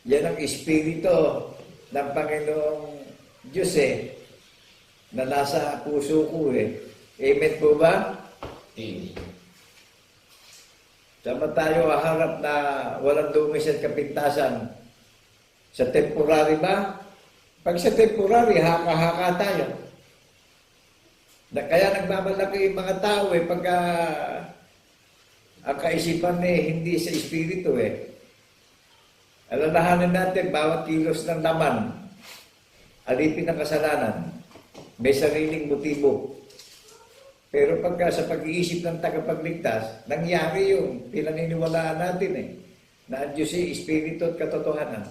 Yan ang Espiritu ng Panginoong Diyos na nasa puso ko Amen po ba? Amen. Sama tayo haharap na walang dumis at kapintasan. Sa temporary ba? Pag sa temporary, haka-haka tayo. Kaya nagmamalaki yung mga tao pagka ang kaisipan hindi sa espiritu Alalahanin natin, bawat kilos ng laman, alipin ng kasalanan, may sariling motibo. Pero pagka sa pag-iisip ng tagapagligtas, nangyari yung pinaniniwalaan natin na ang Diyos Espiritu at katotohanan.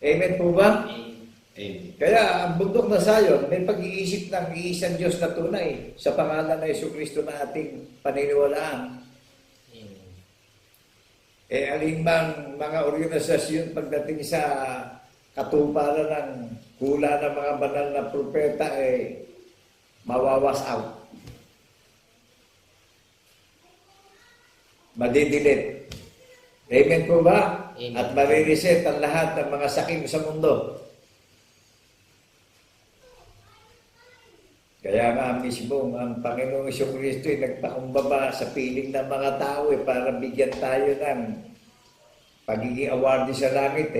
Amen po ba? Amen. Kaya ang bundok na sayon, may pag-iisip ng iisang Diyos na tunay sa pangalan ng Jesucristo na ating paniniwalaan. Alinmang mga organisasyon pagdating sa katuparan ng hula ng mga banal na propeta mawawas out. Madidilit. Amen po ba? Amen. At marireset ang lahat ng mga sakim sa mundo. Kaya nga mismo ang Panginoong Jesucristo ay nagpakumbaba sa piling ng mga tao para bigyan tayo ng pagiging awardee sa langit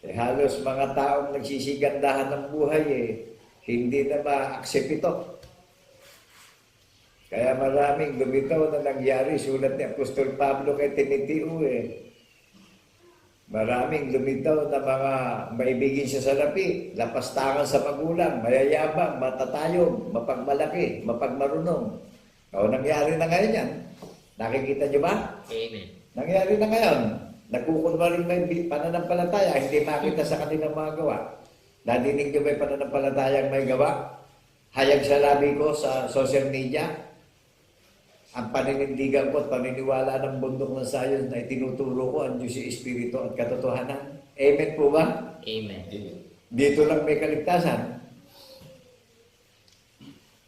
halos mga taong nagsisigandahan ng buhay hindi na ma-accept ito. Kaya maraming lumitaw na nangyari, sulat ni Apostol Pablo kay Timoteo Maraming lumitaw na mga maibigin sa salapi, lapastangan sa magulang, mayayabang, matatayog, mapagmalaki, mapagmarunong. Nangyari na ngayon yan. Nakikita nyo ba? Amen. Nangyari na ngayon. Nagkukunwaring may pananampalataya, hindi makita sa kanilang mga gawa. Nadinig nyo may pananampalatayang may gawa? Hayag sa labi ko sa social media. Ang paninindigan ko at paniniwala ng bundok ng sayon na itinuturo ko ang Diyos Espiritu at katotohanan. Amen po ba? Amen. Dito lang may kaligtasan.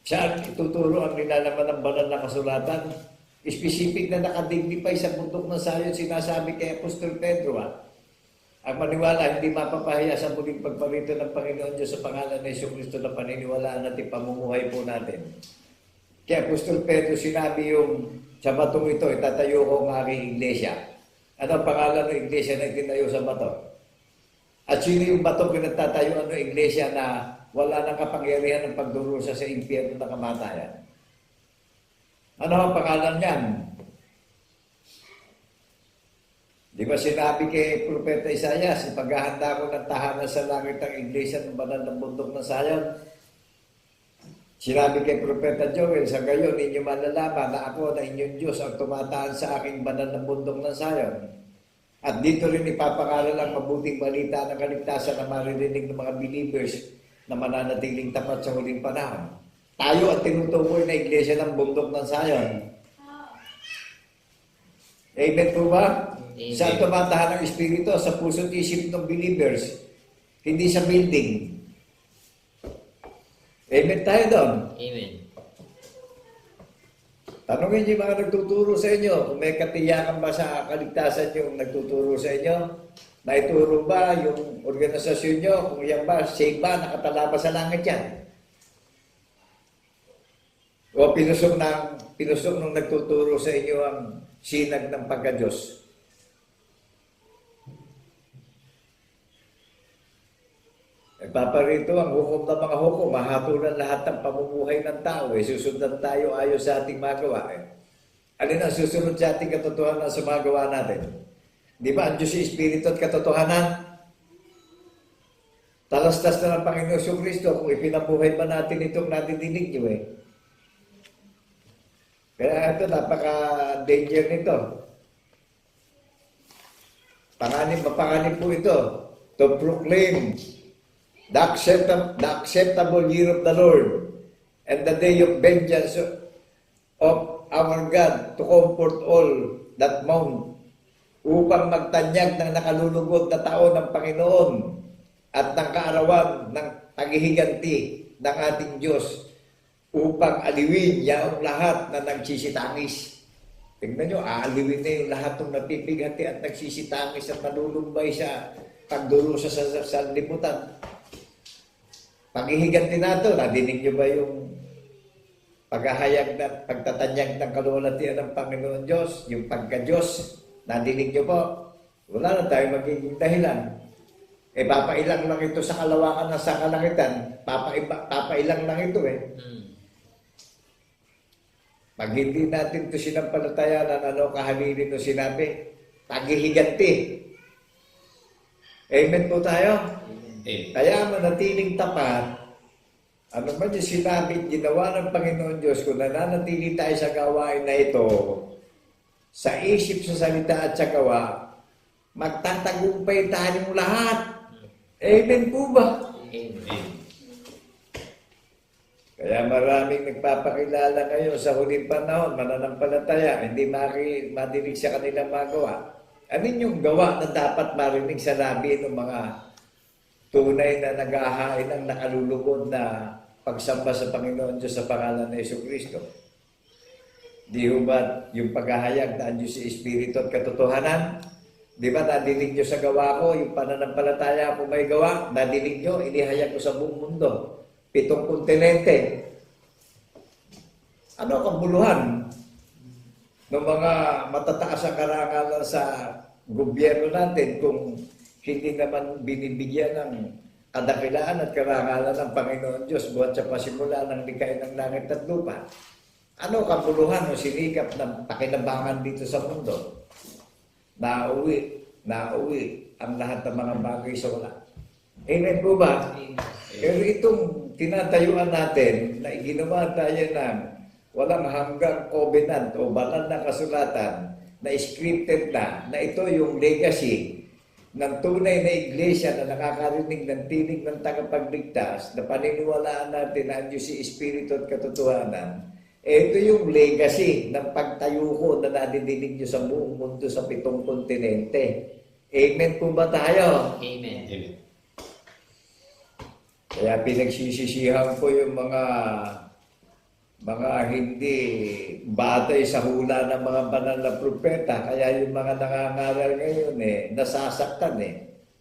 Saan ituturo ang nilalaman ng banal na kasulatan? Specific na nakadignify sa bundok ng sayon, sinasabi kay Apostol Pedro ang maniwala hindi mapapahiya sa muling pagparito ng Panginoon Diyos sa pangalan ng Jesucristo na paniniwalaan at ipamumuhay po natin. Kaya Apostol Pedro sinabi yung sa batong ito, itatayo ko ang aking iglesia. Ano ang pangalan ng iglesia na itinayo sa bato? At sino yung batong pinagtatayuan ng iglesia na wala nang kapangyarihan ng pagdurusa sa impyerno na kamatayan? Ano ang pangalan niyan? Di ba sinabi kay Propeta Isaias, paghahanda ko ng tahanan sa langit ang iglesia ng banal ng bundok ng sayon, Sinabi kay Propeta Joel, sa gayon ninyo malalaman na ako na inyong Diyos ang tumataan sa aking banal na bundok ng Zion. At dito rin ipapangaral ang mabuting balita ng kaligtasan na maririnig ng mga believers na mananatiling tapat sa huling panahon. Tayo at tinutukoy na iglesia ng bundok ng Zion. Amen po ba? Amen. Saan tumatahan ang Espiritu? Sa puso't isip ng believers, hindi sa building. Amen tayo doon. Amen. Tanungin niyo yung mga nagtuturo sa inyo kung may katiyakan ba sa kaligtasan yung nagtuturo sa inyo. Naituro ba yung organisasyon nyo? Kung yan ba, safe ba? Nakatala ba sa langit yan? O pinusok nung nagtuturo sa inyo ang sinag ng pagka-Diyos? Nagpaparito ang hukom ng mga hukom, mahatulan lahat ng pamumuhay ng tao. Susundan tayo ayon sa ating magawa. Alin ang susunod sa ating katotohanan sa magawa natin? Di ba ang Diyos ay Espiritu at katotohanan? Talastas na ng Panginoon Kristo kung ipinabuhay ba natin itong nadidinig nyo eh. Kaya ito, napaka-danger nito. Mapanganib po ito to proclaim the acceptable year of the Lord and the day of vengeance of our God to comfort all that mourn, upang magtanyag ng nakalulugod na taon ng Panginoon at ng kaarawan ng paghihiganti ng ating Diyos, upang aliwin yaong lahat na nagsisitangis. Tingnan nyo, aaliwin na yung lahat ng napipighati at nagsisitangis at malulumbay sa pagdurusa sa liputan. Paghihiganti na ito, nadinig nyo ba yung paghahayag na pagtatanyag ng kaluwalhatian ng Panginoon Diyos, yung pagka-Diyos? Nadinig nyo po? Wala na tayo magiging dahilan. Papailang lang ito sa kalawakan ng sa kalangitan. Papailang lang ito eh. Pag hindi natin ito sinampalatayanan, ano kahalili ito sinabi? Paghihiganti. Amen po tayo? Kaya manatiling tapat, ano man yung sinabi, ginawa ng Panginoon Diyos, kung nananatili tayo sa gawain na ito, sa isip, sa salita at sa gawa, magtatagumpay tayong lahat. Amen po ba? Amen. Kaya maraming nagpapakilala ngayon sa huling panahon, mananampalataya, hindi madinig sa kanilang magawa. Ano yung gawa na dapat marinig sa labi ng mga tunay na nag-ahain ang nakalulugod na pagsamba sa Panginoon Diyos sa pangalan ng Jesucristo? Di ba yung paghahayag na ang Diyos si Espiritu at katotohanan? Di ba nadinig nyo sa gawa ko, yung pananampalataya ko may gawa, nadinig nyo, inihayag ko sa buong mundo. 7 kontinente. Ano ang kabuluhan ng mga matataas ang karangalan sa gobyerno natin kung hindi naman binibigyan ng kadakilaan at karangalan ng Panginoon Diyos buhat sa pasimula ng likay ng langit at lupa? Ano kabuluhan o sinikap ng pakinabangan dito sa mundo? Nauwi ang lahat ng mga bagay sa wala. Amen po ba? Pero itong tinatayuan natin na ginawa tayo ng walang hanggang covenant o banal na kasulatan na scripted na ito yung legacy ng tunay na iglesia na nakakarinig ng tinig ng tagapagligtas, na paniniwalaan natin na ang Diyos si Espiritu at katotohanan. Ito yung legacy ng pagtayo ko na nadidinig nyo sa buong mundo sa 7 kontinente. Amen po ba tayo? Amen. Amen. Kaya pinagsisisihan ko yung mga hindi batay sa hula ng mga banal na propeta. Kaya yung mga nangangaral ngayon nasasaktan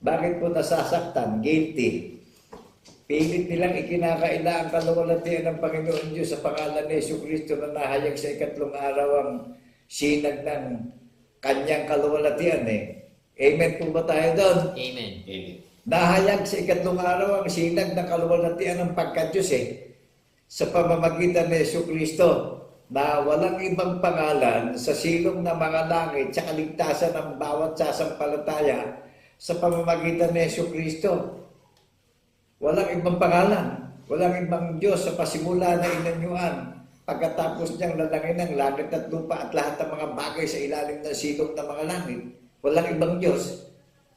Bakit po nasasaktan? Guilty. Pilit nilang ikinakaila ang kaluwalhatian ng Panginoon Diyos sa pangalan ni Jesucristo na nahayag sa 3 araw ang sinag ng kanyang kaluwalhatian Amen po ba tayo doon? Amen. Amen. Nahayag sa 3 araw ang sinag ng kaluwalhatian ng pagka-Diyos sa pamamagitan ni Jesucristo na walang ibang pangalan sa silong ng mga langit sa kaligtasan ng bawat sasampalataya sa pamamagitan ni Jesucristo. Walang ibang pangalan. Walang ibang Diyos sa pasimula na inanyuan. Pagkatapos niyang lalangin ng langit at lupa at lahat ng mga bagay sa ilalim ng silong ng mga langit. Walang ibang Diyos.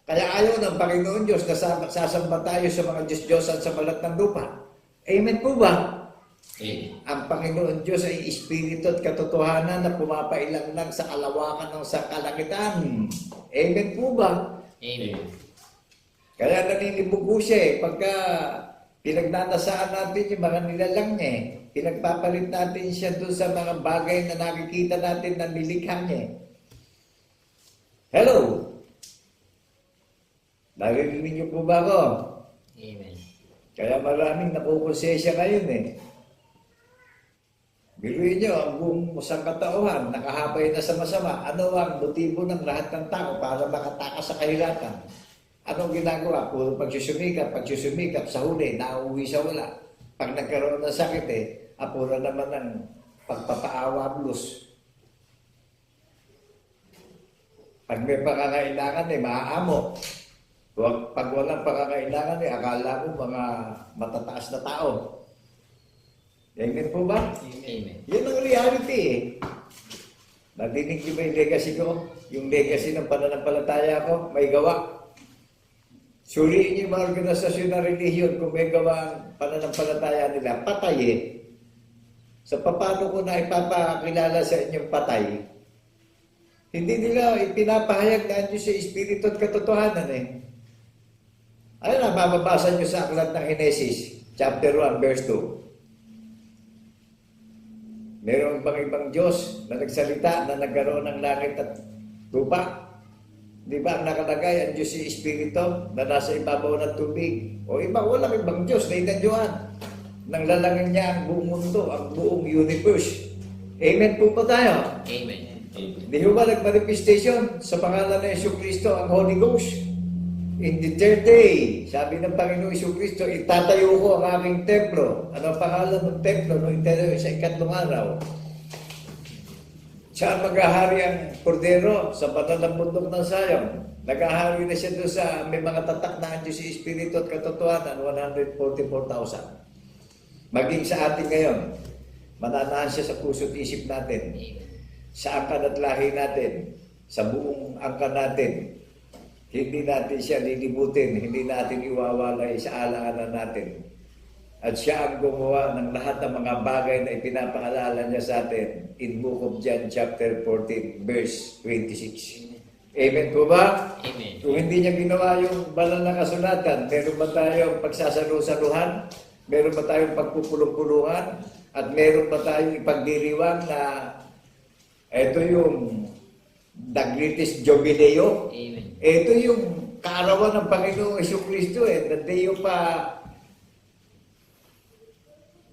Kaya ayaw ng Panginoon Diyos na sasamba tayo sa mga Diyos-Diyosan sa balat ng lupa. Amen po ba? Amen. Ang Panginoon Diyos ay Espiritu at katotohanan na pumapailang lang sa kalawakan ng sa kalangitan. Amen po ba? Amen. Kaya naninibog po siya eh. Pagka pinagnanasaan natin yung mga nilalang niya eh. Pinagpapalit natin siya doon sa mga bagay na nakikita natin na nilikha niya eh. Hello? Naririnig niyo po ba ako? Amen. Kaya maraming nakukonsensya ngayon eh. Biruin niyo, ang buong sangkatauhan, nakahabay na sa masama. Ano ang motibo ng lahat ng tao para makatakas sa kahirapan? Anong ginagawa? Puro pagsusumikap, sa huli, nauwi sa wala. Pag nagkaroon ng sakit eh, apura naman ng pagpapaawa blues. Pag may pangangailangan eh, maaamo. Pag walang pangangailangan eh, akala mo mga matataas na tao. Amen po ba? Amen. Yun ang reality eh. Nadinig niyo ba yung legacy ko? Yung legacy ng pananampalataya ko, may gawa. Suriin niyo yung mga organisasyon na relihiyon kung may gawa ang pananampalataya nila, patay eh. So paano ko na ipapakilala sa inyong patay? Hindi nila ipinapahayag na Diyos sa Espiritu at katotohanan eh. Ayun na, mababasa niyo sa aklat ng Genesis, chapter 1, verse 2. Merong ibang Diyos na nagsalita na nagkaroon ng langit at lupa. Di ba ang nakalagay ang Diyos si Espiritu na nasa ibabaw ng tubig? O iba, walang ibang Diyos na inanyuan. Nang lalangin niya ang buong mundo, ang buong universe. Amen po ba tayo? Amen. Di ba nag-manifestation sa pangalan ng Jesucristo ang Holy Ghost? In the third day, sabi ng Panginoong Jesucristo, itatayo ko ang aking templo. Ano ang pangalan ng templo nung itatayo sa ikatlong araw? Saan maghahari ang kordero? Sa banal ng bundok ng Zion. Naghahari na siya doon sa may mga tatak na Diyos si Espiritu at katotohanan, 144,000. Maging sa atin ngayon, mananahan siya sa puso't isip natin, sa angkan at lahi natin, sa buong angkan natin. Hindi natin siya lilibutin, hindi natin iwawalay sa alaala natin. At siya ang gumawa ng lahat ng mga bagay na ipinapaalala niya sa atin in Book of John chapter 14 verse 26. Amen po ba? Amen. Kung hindi niya ginawa yung banal na kasulatan, meron ba tayong pagsasalu-saluhan? Meron ba tayong pagpupulong-pulungan? At meron ba tayong ipagdiriwang na ito yung the greatest jubileo? Amen. Ito yung kaarawan ng Panginoong Jesucristo eh. The day of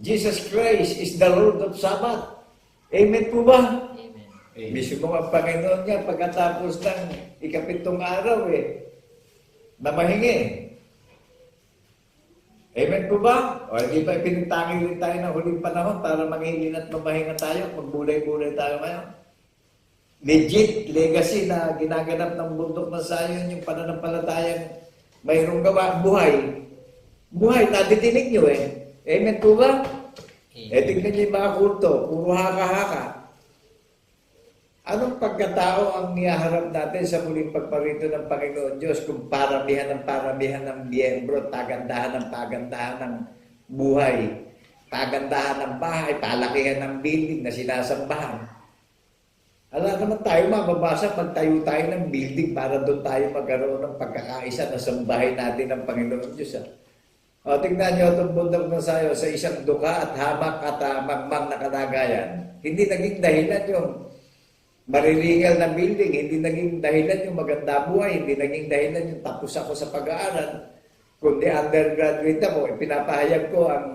Jesus Christ is the Lord of Sabbath. Amen po ba? Amen. Mismo ang Panginoon niya pagkatapos ng ikapitong araw eh, na mahingi. Amen po ba? O di ba pinagtangi rin tayo ng huling panahon para manghihin at mamahinga tayo, magbulay-bulay tayo ngayon? Legit legacy na ginaganap ng bundok ng Zion, yung pananampalatayang mayroong gawa, buhay. Buhay, nadidinig nyo eh. Amen po ba? Tingnan nyo yung mga kulto, puro haka-haka. Anong pagkatao ang niyaharap natin sa muling pagparito ng Panginoon Diyos kung paramihan ng miyembro, pagandahan ng buhay, pagandahan ng bahay, palakihan ng building na sinasambahan? Alam naman tayo mababasa pag tayo ng building para doon tayo magkaroon ng pagkakaisa na sambahin natin ng Panginoon Diyos. O, tingnan nyo itong bundok ng Zion sa isang duka at hamak at magmang na kalagayan. Hindi naging dahilan yung marilingal na building, hindi naging dahilan yung maganda buhay, hindi naging dahilan yung tapos ako sa pag-aaral. Kundi undergraduate ako, pinapahayag ko ang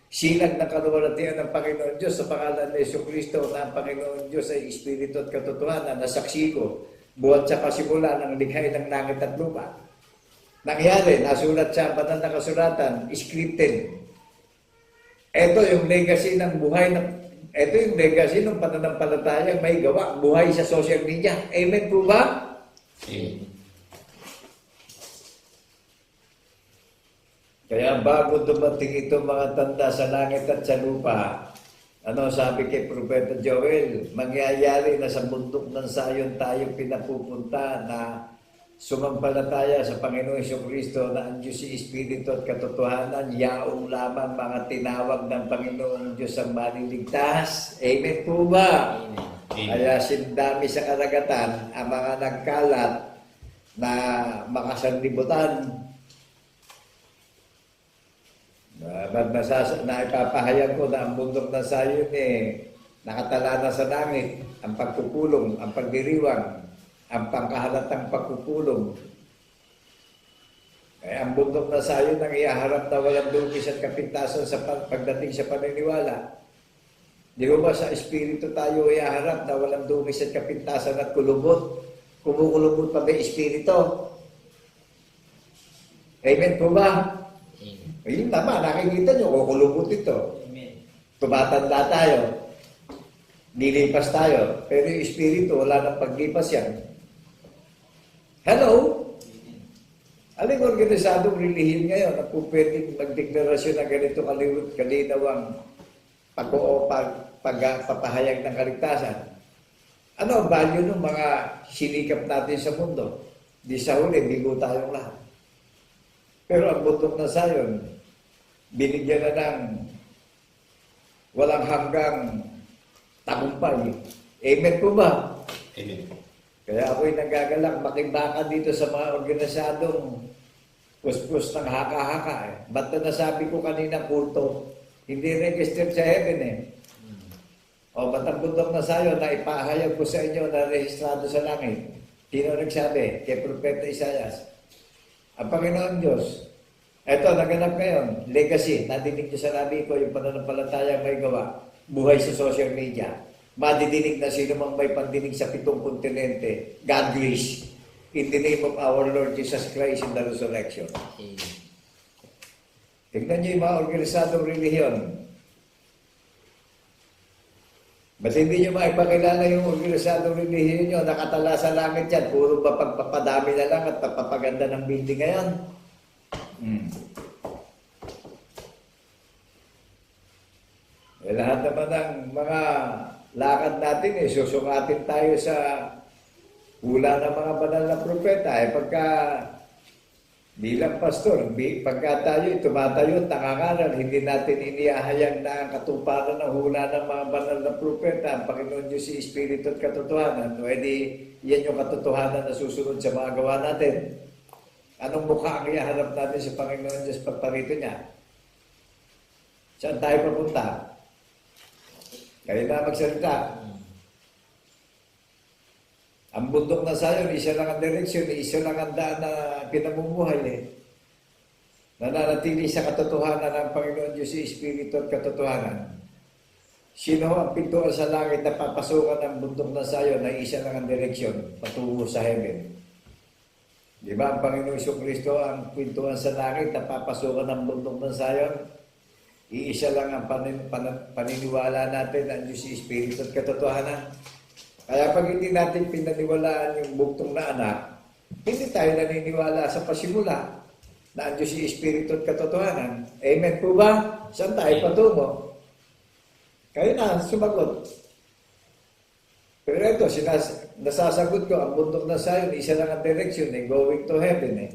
sinag ng kaluwalhatian ng Panginoon Diyos sa pangalan ng Jesucristo na ang Panginoon Diyos ay Espiritu at katotohanan na saksi ko buhat sa pasimula ng likhay ng langit at lupa. Nangyari, nasulat sa banal na kasulatan, scripted. Ito yung legacy ng buhay ito yung legacy ng pananampalataya may gawa, buhay sa social media. Amen po ba? Amen. Kaya bago dumating ito mga tanda sa langit at sa lupa, ano sabi kay Propeta Joel, mangyayari na sa bundok ng Sayon tayo pinapupunta na sumampalataya sa Panginoong Jesucristo na ang Diyos si Espiritu at katotohanan, yaong lamang mga tinawag ng Panginoong Diyos ang maliligtas. Amen po ba? Amen. Kaya sindami sa karagatan ang mga nagkalat na makasanlibutan. Na ipapahayag ko na ang bundok ng Sayon nakatala na sa langit, ang pagpupulong, ang pagdiriwang, ang pangkahalatang pagpupulong. Kaya ang bundok ng Sayon ang ihaharap na walang dugis at kapintasan sa pagdating sa paniniwala. Di ba sa Espiritu tayo ihaharap na walang dugis at kapintasan at kulubot? Kumukulubot pa ba yung Espiritu? Amen po ba? Ayun tama, nakikita nyo, kukulubot ito. Amen. Tumatanda tayo. Nilipas tayo. Pero yung Espiritu, wala nang paglipas yan. Hello? Aling organisadong relihiyon ngayon na po pwedeng magdeklarasyon ng ganito kalinawang pagpapahayag ng kaligtasan. Ano ang value ng mga sinikap natin sa mundo? Di sa huli, bigo tayong lahat. Pero ang bundok ng Sayon, binigyan na ng walang hanggang tagumpay. Amen po ba? Amen. Kaya ako'y nagagalak, makimbaka dito sa mga organisadong puspos ng haka-haka. Ba't na nasabi ko kanina kulto? Hindi registered sa heaven O ba't ang bundok na Sayon na ipahayag ko sa inyo na rehistrado sa langit? Sino nagsabi? Kay Propeta Isaias. Ang Panginoon Diyos. Eto, naganap ngayon. Legacy. Nadinig niyo sa labi ko yung pananampalataya may gawa. Buhay sa social media. Madidinig na sino mang may pandinig sa 7 kontinente. Godless. In the name of our Lord Jesus Christ in the resurrection. Amen. Tignan niyo yung mga organisadong relihiyon. Ba't hindi niyo maipakilala yung organisadong relihiyon niyo? Nakatala sa langit yan. Puro ba pagpapadami na lang at pagpapaganda ng building ngayon? Lahat naman ng mga lakad natin, susukatin tayo sa hula ng mga banal na propeta. Pagka bilang pastor, pagka tayo tumatayo, tangangalan, hindi natin iniahayag na ang katuparan ng hula ng mga banal na propeta, ang Panginoon Diyos si Espiritu at katotohanan. Yan yung katotohanan na susunod sa mga gawa natin. Anong mukha ang iharap natin sa Panginoon Diyos pagparito niya? Saan tayo papunta? Kaya na magsalita. Ang bundok na Sayon, isa lang ang direksyon, isa lang ang daan na pinamumuhay Nananatili sa katotohanan ng Panginoon Diyos si Espiritu at katotohanan. Sino ang pintuan sa langit na papasukan ng bundok na Sayon na isa lang ang direksyon patungo sa heaven? Di ba ang Panginoon Jesucristo ang pintuan sa langit na papasukan ng bundok ng Sayon? Iisa lang ang paniniwala natin ang Diyos si Espiritu at katotohanan. Kaya pag hindi natin pinaniwalaan yung buktong na anak, hindi tayo naniniwala sa pasimula na ang Diyos si Espiritu at katotohanan. Amen po ba? Saan tayo patungo? Kayo na, sumagot. Pero ito, nasasagot ko, ang bundok na Sayon, isa lang ang direction, going to heaven.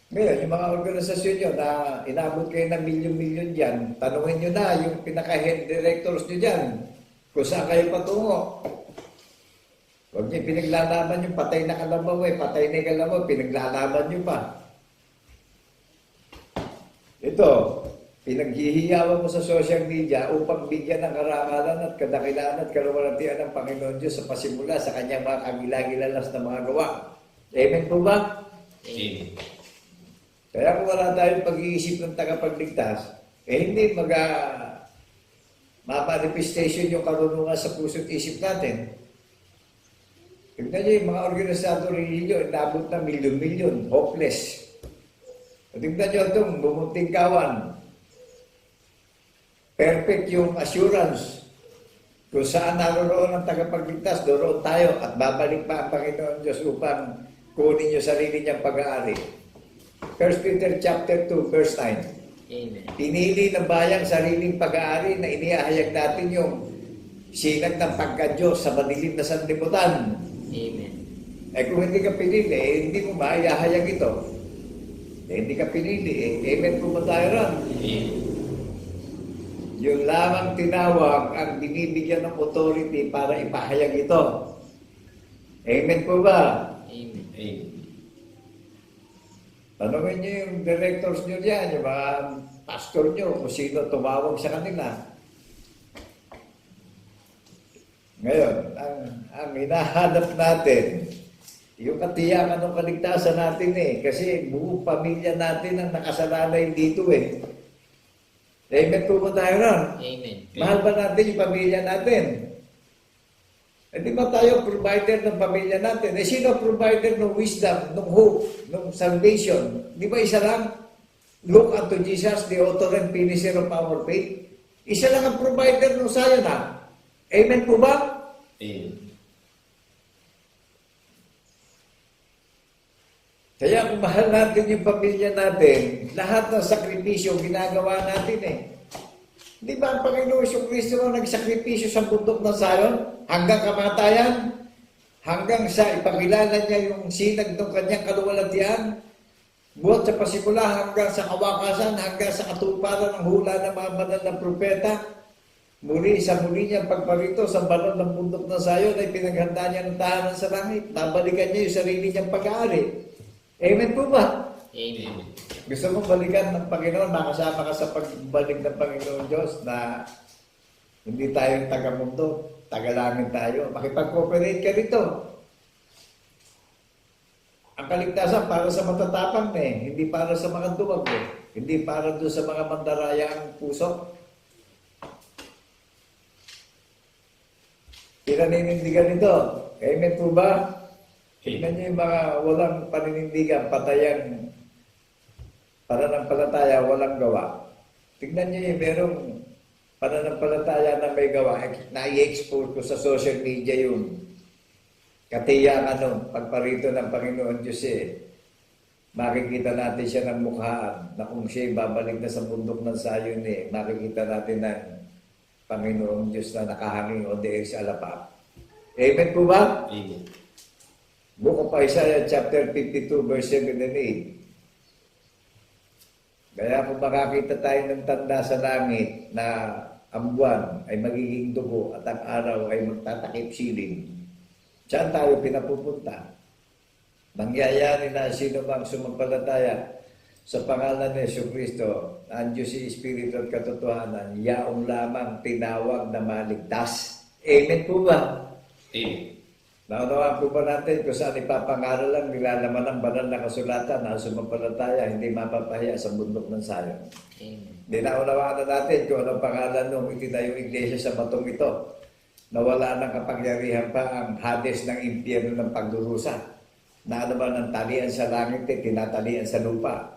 Ngayon, yung mga organisasyon nyo na inabot kayo ng milyon-milyon dyan, tanungin nyo na yung pinaka-head directors nyo dyan kung saan kayo patungo. Huwag nyo pinaglalaban yung patay na kalabaw patay na kalabaw, pinaglalaban nyo pa. Ito, pinaghihiyawan mo sa social media upang bigyan ng karangalan at kadakilaan at kaluwalhatian ng Panginoon Diyos sa pasimula sa kanyang mga kagilagilalas na mga gawa. Amen po ba? Amen. Kaya kung wala tayong pag-iisip ng tagapagligtas, hindi ma-manifestation yung karunungan sa puso't isip natin. Tignan niyo yung mga organisado relihiyon, inabot na milyon-milyon, hopeless. Tignan niyo itong bumunting kawan. Perfect yung assurance. Kung saan naroon ang tagapagligtas, doon tayo at babalik pa ang Panginoon Diyos upang kunin yung sarili niyang pag-aari. 1 Peter chapter 2, verse 9. Amen. Pinili ng bayang sariling pag-aari na inihahayag natin yung sinag ng pagka-Diyos sa madilim na sanlibutan. Amen. Eh kung hindi ka pinili, hindi mo maihahayag ito. Hindi ka pinili, amen po ba tayo ron? Yung lamang tinawag ang binibigyan ng authority para ipahayag ito. Amen po ba? Amen. Tanungin niyo yung directors niyo diyan, yung mga pastor niyo, kung sino tumawag sa kanila. Ngayon, ang hinahanap natin, yung katiyakan ng kaligtasan natin kasi buong pamilya natin ang nakasalalay dito Amen po ba tayo ron? Amen. Mahal ba natin yung pamilya natin? Hindi ba tayo provider ng pamilya natin? Sino provider ng wisdom, ng hope, ng salvation? Di ba isa lang? Look unto Jesus, the author and finisher of our faith. Isa lang ang provider ng sayo na. Amen po ba? Kaya kung mahal natin yung pamilya natin, lahat ng sakripisyo ginagawa natin Di ba ang Panginoon Kristo ang nagsakripisyo sa bundok ng Zion hanggang kamatayan? Hanggang sa ipakilala niya yung sinag ng kanyang kaluwalhatian? Buhat sa pasimula hanggang sa kawakasan, hanggang sa katuparan ng hula ng mga banal ng propeta? Muli niyang pagparito sa banal ng bundok ng Zion ay pinaghanda niya ng tahanan sa langit. Babalikan niya yung sarili niyang pag-aari. Amen po ba? Amen. Gusto mong balikan ng Panginoon, makasama ka sa pagbalik ng Panginoon Diyos na hindi tayo taga-mundo, taga-langit tayo. Makipag-cooperate ka rito. Ang kaligtasan para sa matatapang hindi para sa mga duwag hindi para doon sa mga mandaraya ang puso. Pinaninindigan ito. Amen po ba? Tignan niyo yung mga walang paninindigan, patayang pananampalataya, walang gawa. Tignan niyo yung merong pananampalataya na may gawa. Na-i-expose ko sa social media yung katiyakan ng pagparito ng Panginoon Diyos Makikita natin siya ng mukhaan na kung siya babalik na sa bundok ng Zion makikita natin ng Panginoon Diyos na nakahanging o deer sa alapap. Amen po ba? Amen. Book of Isaiah chapter 52 verse 7 and 8. Kaya kung makakita tayo ng tanda sa langit na ang buwan ay magiging dugo at ang araw ay magtatakip siling, saan tayo pinapupunta? Mangyayari na sino bang sumampalataya sa pangalan ni Jesucristo, ang Diyos si Espiritu at katotohanan, yaong lamang tinawag na maligtas. Amen po ba? Amen. Naunawaan po ba natin kung saan ipapangaral lang nilalaman ng banal na kasulatan na sumampalataya hindi mapapahiya sa bundok ng Zion. Amen. Hindi naunawaan na natin kung anong pangalan nung itinayong iglesia sa batong ito na wala ng kapangyarihan pa ang Hades ng impyerno ng pagdurusa na ano ba ng talian sa langit tinatalian sa lupa.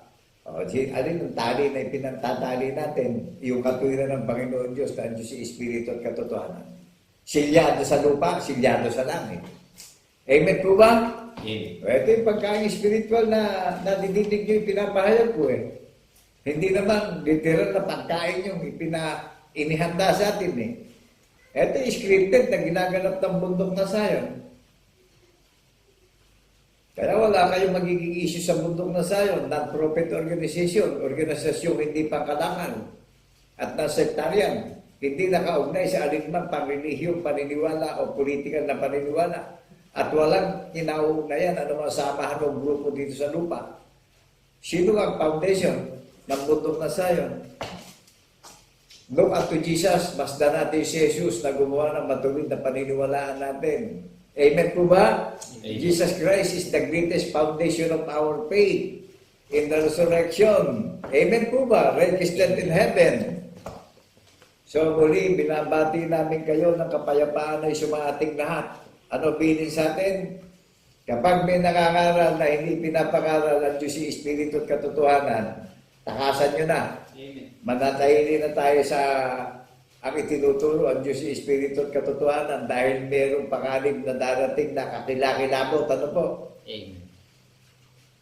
Alin ang tali na ipinagtatali natin? Yung katwiran ng Panginoon Diyos na ang Diyos si Espiritu at katotohanan. Silyado sa lupa, silyado sa langit. Amen po ba? Amen. Ito yung pagkain spiritual na nadidinig nyo yung pinapahayag ko Hindi naman literal na pagkain yung inihanda sa atin Ito yung scripted na ginaganap ng bundok na Zion. Kaya wala kayong magiging issue sa bundok na Zion, non-profit organisasyong hindi pangkalangan at non-sectarian. Hindi nakaugnay sa alinmang panrelihiyon, paniniwala o politikal na paniniwala. At walang kinaugnayan anumang samahan o grupo dito sa lupa. Sino ang foundation ng bundok na Zion? Look unto Jesus, masdan natin si Jesus na gumawa ng matuwid na paniniwalaan natin. Amen po ba? Amen. Jesus Christ is the greatest foundation of our faith in the resurrection. Amen po ba? Registered in heaven. So muli, binabati namin kayo ng kapayapaan ay sumaating lahat. Ano bilin sa atin? Kapag may nangangaral na hindi pinapakaral ang Diyos si Espiritu at katotohanan, takasan nyo na. Amen. Manatahili na tayo sa ang itinuturo ang Diyos si Espiritu at katotohanan dahil mayroong panganib na darating na kakilakilabot. Ano po? Amen.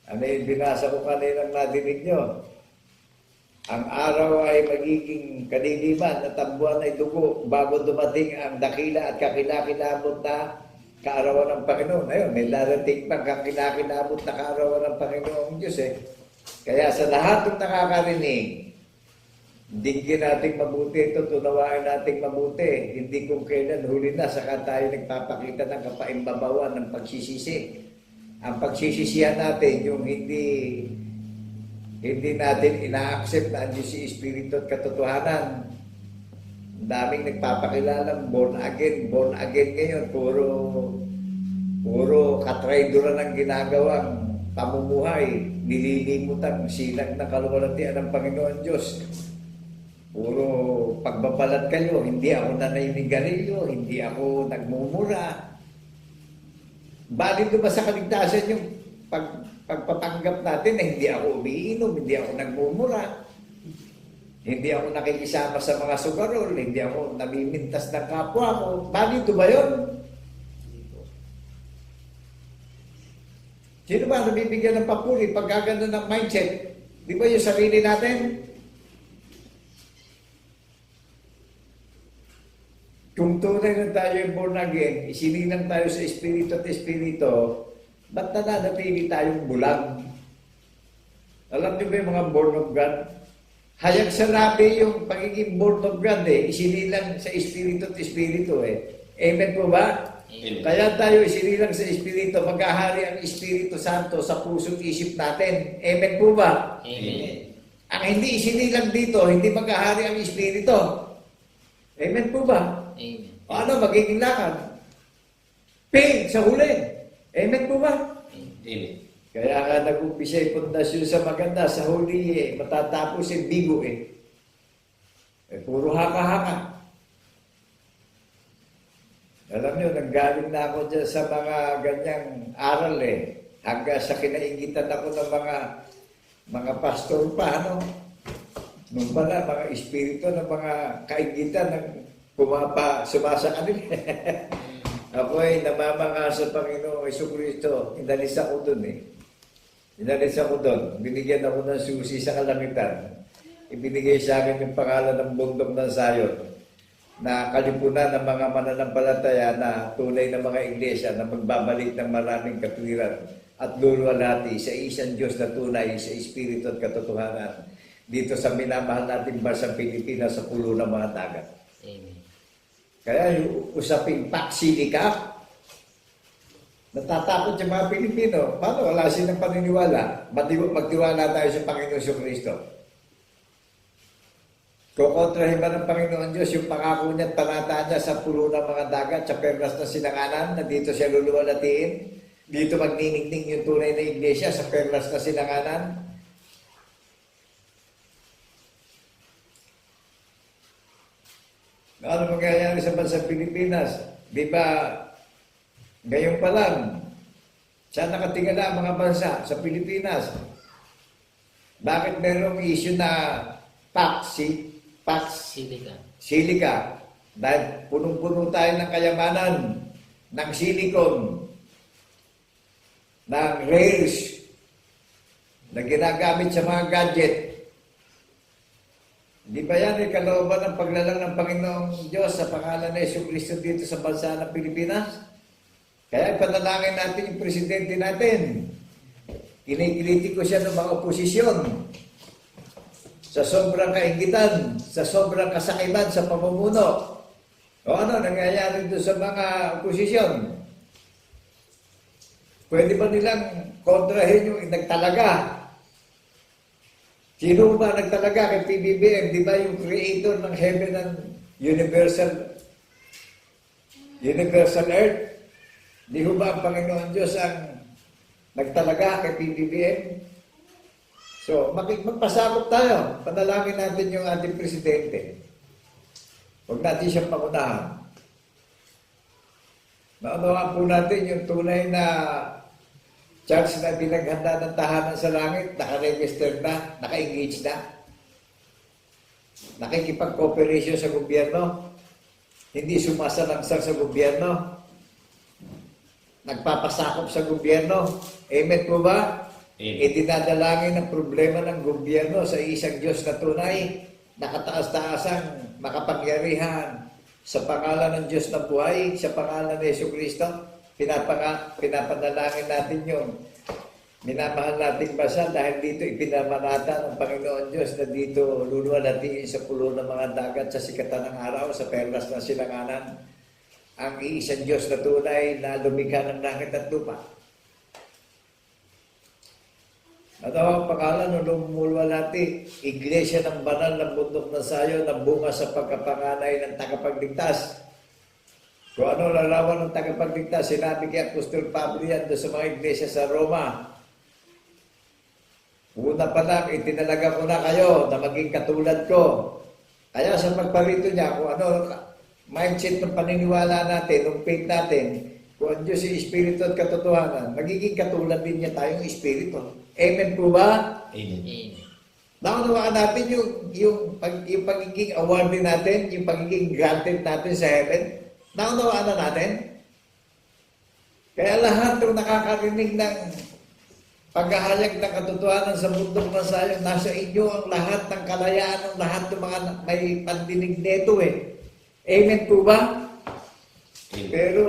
Ano yung binasa ko kaninang nadinig nyo? Ang araw ay magiging kadiliman at ang buwan ay dugo bago dumating ang dakila at kakilakilabot na kaarawan ng Panginoon. Ayun, may darating pang kakilakilabot na kaarawan ng Panginoong Diyos eh. Kaya sa lahat ng nakakarinig, digyan natin mabuti ito, tunawain natin mabuti. Hindi kung kailan huli na, saka tayo nagpapakita ng kapaimbabawan ng pagsisisi. Ang pagsisisihan natin, yung hindi natin ina-accept na ang Diyos si Espiritu at katotohanan. Ang daming nagpapakilala, born again ngayon, puro katrayduran ang ginagawang pamumuhay, nililimutan silang ng kaluwalhatian ng Panginoon Diyos. Puro pagbabalat kayo, hindi ako naninigarilyo, hindi ako nagmumura. Balik ba sa kaligtasan yung pagpapanggap natin na hindi ako umiinom, hindi ako nagmumura, hindi ako nakikisama sa mga sugarol, hindi ako namimintas ng kapwa ko. Balik ba yun? Sino ba nabibigyan ng papuri pag gaganda ng mindset? Di ba yung sarili natin? Kung tunay na tayo yung born again, isinilang tayo sa Espiritu at Espiritu, ba't nananatili tayong bulag? Alam niyo ba yung mga born of God? Hayag sa labi yung pagiging born of God eh. Isinilang sa Espiritu at Espiritu eh. Amen po ba? Amen. Kaya tayo isinilang sa Espiritu, maghahari ang Espiritu Santo sa puso't isip natin. Amen po ba? Amen. Ang hindi isinilang dito, hindi maghahari ang Espiritu. Amen po ba? Amen. Ano magiging lakad? Pain sa huli. Amen po ba? Amen. Kaya nga nag-umpisa yung pundasyon sa maganda, sa huli matatapos yung bigo puro haka-haka. Alam nyo, nanggaling na ako dyan sa mga ganyang aral hanggang sa kinaingitan ako ng mga pastor pa, nung pala, mga espiritu ng mga kaingitan ng sumasa kanila. Ako ay namamanga sa Panginoong Jesucristo. Inalis ako dun Inalis ako dun. Binigyan ako ng susi sa kalangitan. Ibinigay sa akin yung pangalan ng bundok ng Zion na kalipunan ng mga mananampalataya na tunay na mga iglesia na magbabalik ng maraming katwiran at luluwalhati sa isang Diyos na tunay sa Espiritu at katotohanan dito sa minamahal nating bansang Pilipinas sa pulo ng mga dagat. Amen. Kaya yung usaping paksilikap, natatakot yung mga Pilipino. Paano? Wala silang paniniwala. Magtiwala tayo sa Panginoon Jesucristo. Kukontrahin ba ng Panginoon Diyos yung pangako niya at panata niya sa pulo ng mga dagat, sa perlas ng silanganan, na dito siya luluwalatiin? Dito magniningning yung tunay na iglesia sa perlas na silanganan? Ano mangyayari sa bansang Pilipinas? Di ba, ngayon pa lang, saan nakatingala ang mga bansa sa Pilipinas? Bakit merong issue na silika? Dahil punong-puno tayo ng kayamanan, ng silicon, ng rails, na ginagamit sa mga gadget. Di ba yan kalooban ng paglalang ng Panginoong Diyos sa pangalan ni Jesucristo dito sa bansa ng Pilipinas? Kaya panalangin natin yung presidente natin. Kinikiliti ko siya ng mga oposisyon sa sobrang kaingitan, sa sobrang kasakiman sa pamumuno. O ano nangyayari doon sa mga oposisyon? Pwede ba nilang kontrahin yung nagtalaga? Sino ba nagtalaga kay PBBM? Di ba yung creator ng heaven and universal earth? Di ba ang Panginoon Diyos ang nagtalaga kay PBBM? So, magpasakop tayo. Panalangin natin yung ating presidente. Huwag natin siyang pangunahan. Naunawa po natin yung tunay na church na pinaghanda ng tahanan sa langit, naka-register na, naka-engage na. Nakikipag-cooperation sa gobyerno, hindi sumasalangsang sa gobyerno, nagpapasakop sa gobyerno. Amen po ba? Idinadalangin ang problema ng gobyerno sa isang Diyos na tunay, nakataas-taasang makapangyarihan sa pangalan ng Diyos na buhay, sa pangalan ni Jesucristo. Pinapanalangin natin yung minamahal nating bansa dahil dito ipinamanata ng Panginoon Diyos na dito luluwalhatiin sa pulo ng mga dagat sa sikatan ng araw, sa perlas ng silanganan, ang iisang Diyos na tunay na lumikha ng langit at lupa. Ano ang pangalan ng lumuluwalhati? Iglesia ng banal ng bundok ng Sayon na bunga sa pagkapanganay ng tagapagligtas. Kung ano larawan ng tagapagligtas, sinabi kay Apostol Pablo yan doon sa mga iglesia sa Roma. Una pa lang, itinalaga ko na kayo na maging katulad ko. Kaya sa pagparito niya, kung ano mindset ng paniniwala natin, ng faith natin, kung ang Diyos yung Espiritu at katotohanan, magiging katulad din niya tayong Espiritu. Amen po ba? Amen. Naunawaan natin yung pagiging awarded natin, yung pagiging granted natin sa heaven. Naunawaan na natin. Kaya lahat ng nakakarinig ng paghahayag ng katotohanan sa mundong masayon, nasa inyo ang lahat ng kalayaan ng lahat ng mga may pandinig neto eh. Amen po ba? Pero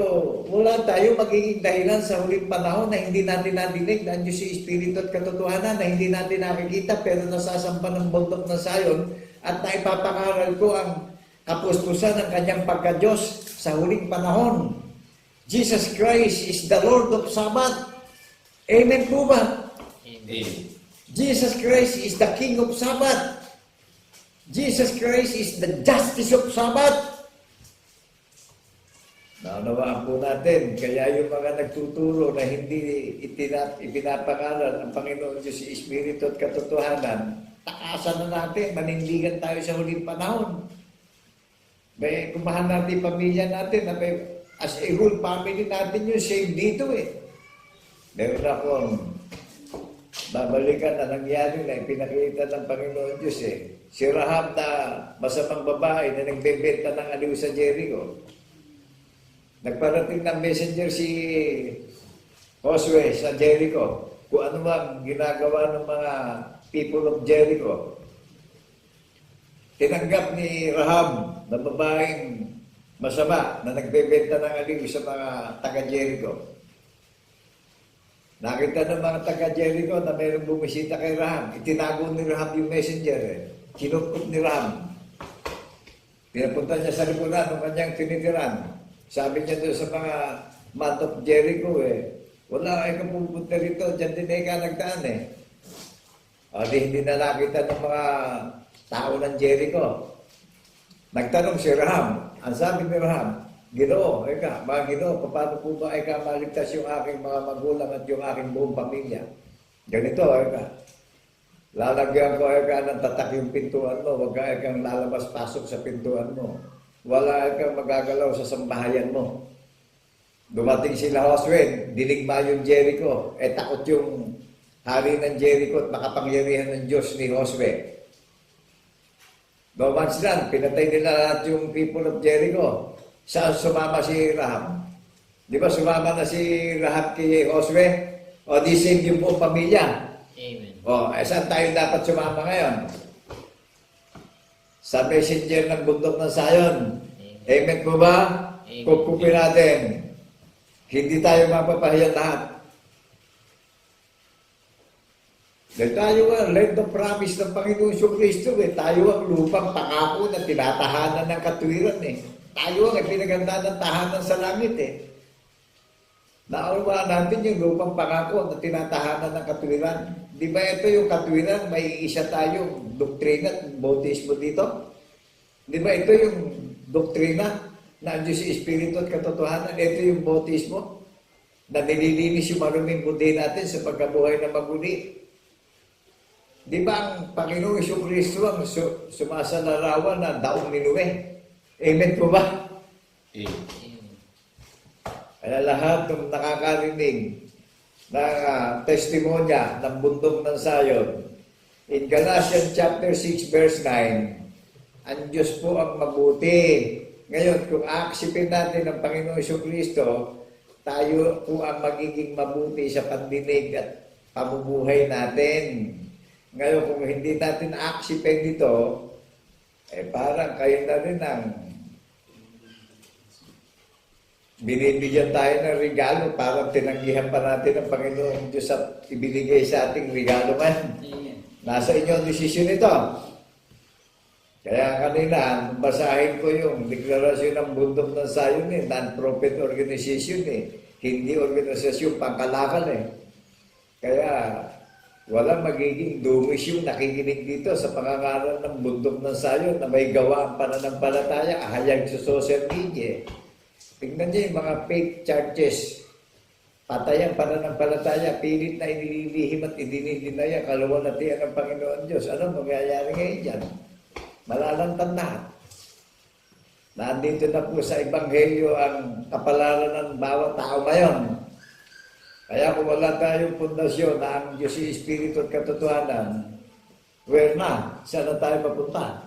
wala tayo magiging dahilan sa huling panahon na hindi natin nadinig na Diyos si Espiritu at katotohanan na hindi natin nakikita pero nasasampa ng bundok ng Sayon at naipapangaral ko ang kapustusan ng kanyang pagka-Diyos sa huling panahon. Jesus Christ is the Lord of Sabbath. Amen po ba? Amen. Jesus Christ is the King of Sabbath. Jesus Christ is the justice of Sabbath. Naunawaan po natin, kaya yung mga nagtuturo na hindi ipinapangalan ang Panginoon Diyos si Espiritu at katotohanan, takasan na natin, manindigan tayo sa huling panahon. May kumahal natin pamilya natin, na may, as a whole family natin yung same dito eh. Meron akong babalikan na nangyari na ipinakita ng Panginoon Diyos eh. Si Rahab na masamang babae na nagbebenta ng aliw sa Jericho. Nagparating ng messenger si Josue sa Jericho kung ano bang ginagawa ng mga people of Jericho. Tinanggap ni Rahab na babaeng masama na nagbebenta ng aliw sa mga taga-Jericho. Nakita ng mga taga-Jericho na mayroong bumisita kay Rahab. Itinago ni Rahab yung messenger eh. Kinupot ni Rahab. Pinapunta niya sa lipunan ng kanyang tinitiran. Sabi niya doon sa mga month of Jericho eh, wala ay kapupunta rito, dyan din ay ka nagdaan eh. O di hindi na nakita ng mga tao ng Jericho. Nagtanong si Rahab, ang sabi ni Rahab, Ginoo, mga Ginoo, paano po ba ay ka maligtas yung aking mga magulang at yung aking buong pamilya? Ganito, lalagyan ko ng tatak yung pintuan mo, huwag kang lalabas-pasok sa pintuan mo. Wala kang magagalaw sa sambahayan mo. Dumating sila Josue, dinigma yung Jericho. Takot yung hari ng Jericho at makapangyarihan ng Diyos ni Josue. No man's land, pinatay nila lahat yung people of Jericho. Saan sumama si Rahab? Di ba sumama na si Rahab kay Josue? O di save yung buong pamilya. Amen. O, saan tayo dapat sumama ngayon? Sa messenger ng bundok ng Sayon. Amen po ba? Kukupin natin. Hindi tayo mapapahiyan lahat. Dahil tayo ang land of promise ng Panginoon Jesucristo eh. Tayo ang lupang pangako na tinatahanan ng katwiran eh. Tayo ang pinaganda ng tahanan sa langit eh. Naunawaan natin yung lupang pangako na tinatahanan ng katwiran. Di ba ito yung katwiran, may isa tayong doktrina at bautismo dito? Di ba ito yung doktrina na ang Diyos Espiritu at katotohanan? Ito yung bautismo na nililinis yung maruming buti natin sa pagkabuhay na maguli. Di ba ang Panginoong Jesucristo ang sumasalarawan na daong ni Noe? Amen po ba? Amen. Kaya lahat ng nakakarinig na testimonya ng bundok ng Sayon, in Galatians chapter 6 verse 9, ang Diyos po ang mabuti. Ngayon, kung aaksipin natin ang Panginoong Jesucristo, tayo po ang magiging mabuti sa pandinig at pamumuhay natin. Ngayon, kung hindi natin aksipin ito, parang kayo na rin ang binibigyan tayo ng regalo, parang tinanggihan pa natin ang Panginoon Diyos at ibinigay sa ating regalo man. Nasa inyo ang desisyon ito. Kaya kanina, basahin ko yung deklarasyon ng Bundok ng Sayon, non-profit organization, hindi organisasyon pangkalakal. Kaya walang magiging dumis yung nakikinig dito sa pangangaral ng Bundok ng Sayon na may gawa ang pananampalataya, ahayag sa social media. Tingnan niyo yung mga fake churches. Patay ang pananampalataya, pilit na inililihim at idinidinaya, kaluwalhatian ng Panginoon Diyos. Ano mangyayari ngayon dyan? Malalantang na. Nandito na po sa Ebanghelyo ang kapalaran ng bawat tao ngayon. Kaya kung wala tayong pundasyon na ang Diyos si Espiritu at katotohanan, where na? Saan na tayo mapunta?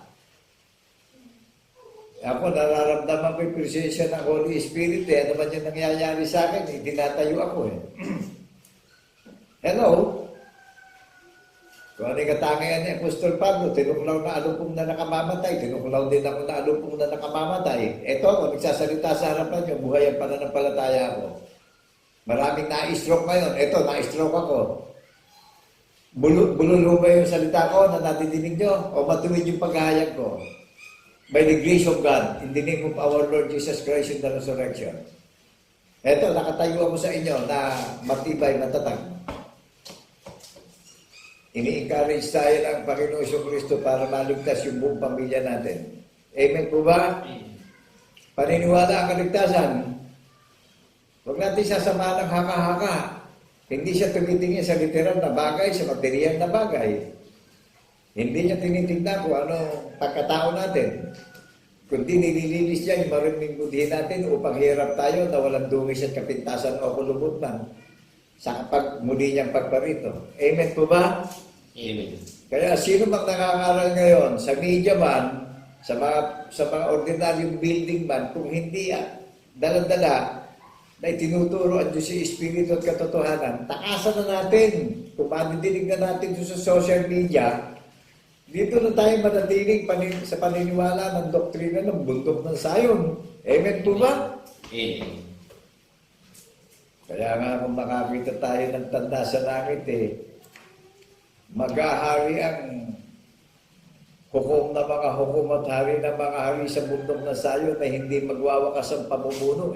Ako, nararamdaman ko yung presensya ng Holy Spirit. Ano man yung nangyayari sa akin? Tinatayo ako Hello? Kung ano yung katangian ni Apostol Pablo, tinuklaw na alupong na nakamamatay. Tinuklaw din ako na alupong na nakamamatay. Ito ako, nagsasalita sa harapan nyo, buhay ang pananampalataya ako. Maraming na-stroke ngayon. Ito, na-stroke ako. Bululo ba yung salita ko na natidinig nyo? O matuwid yung paghahayag ko? By the grace of God, in the name of our Lord Jesus Christ in the resurrection. Ito, nakatayo ako sa inyo na matibay, matatag. Ini-encourage tayo ng Panginoon Kristo para maligtas yung buong pamilya natin. Amen po ba? Paniniwala ang kaligtasan. Huwag natin sasamahan ng haka-haka. Hindi siya tumitingin sa literal na bagay, sa material na bagay. Hindi niya tinitingnan kung ano pagkatao natin. Kundi nililinis niya yung maraming budihin natin upang hirap tayo na walang dungis at kapintasan o kulubot man sa muli niyang pagparito. Amen po ba? Amen. Kaya sino mang nangangaral ngayon sa media man, sa mga ordinaryong building man, kung hindi dala-dala na itinuturo ang Diyos si Espiritu at katotohanan, takasan na natin. Kung manidinig na natin sa social media, dito na tayo manatiling sa paniniwala ng doktrina ng Bundok ng Sayon. Amen po ba? Amen. Kaya nga kung makakita tayo ng tanda sa langit mag-ahari ang hukom na mga hukom at hari na mga hari sa Bundok ng Sayon na hindi magwawakas ang pamumuno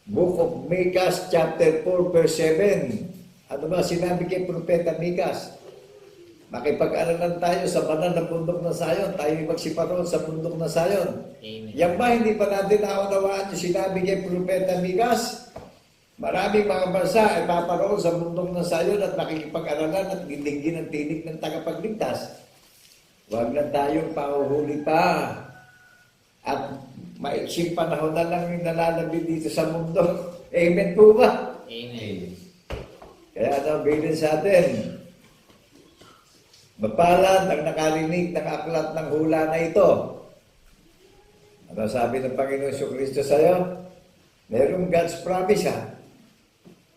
Book of Micah chapter 4 verse 7. Ano ba sinabi kay Propeta Micah? Makipag-aralan tayo sa banal na Bundok ng Sayon, tayo magsiparoon sa Bundok ng Sayon. Amen. Yan ba hindi pa natin naunawaan yung sinabi kay Propeta Micah? Maraming mga bansa ay paparoon sa Bundok ng Sayon at makikipag-aralan at gindinggin ang tinig ng tagapagligtas. Huwag na tayong pahuhuli pa. At maiksing panahon na lang yung nalalabid dito sa mundo. Amen po ba? Amen. Kaya ano, bilin sa atin. Mapalad ang nakarinig ng aklat ng hula na ito. Ano sabi ng Panginoon Kristo sa'yo? Merong God's promise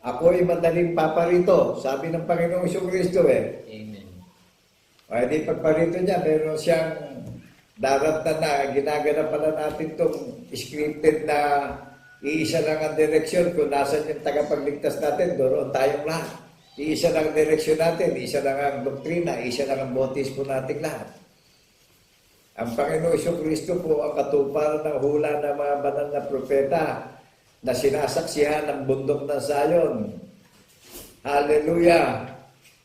Ako'y madaling paparito. Sabi ng Panginoong Kristo Amen. O di pagparito niya, meron siyang daratan na ginagana pala natin itong scripted na iisa lang ang direksyon. Kung nasan yung tagapagligtas natin, doon tayong lahat. Iisa lang ang direksyon natin, isa lang ang doktrina, isa lang ang bautismo natin lahat. Ang Panginoon Kristo po ang katuparan ng hula ng mga banal na propeta na sinasaksihan ng Bundok ng Sayon. Hallelujah!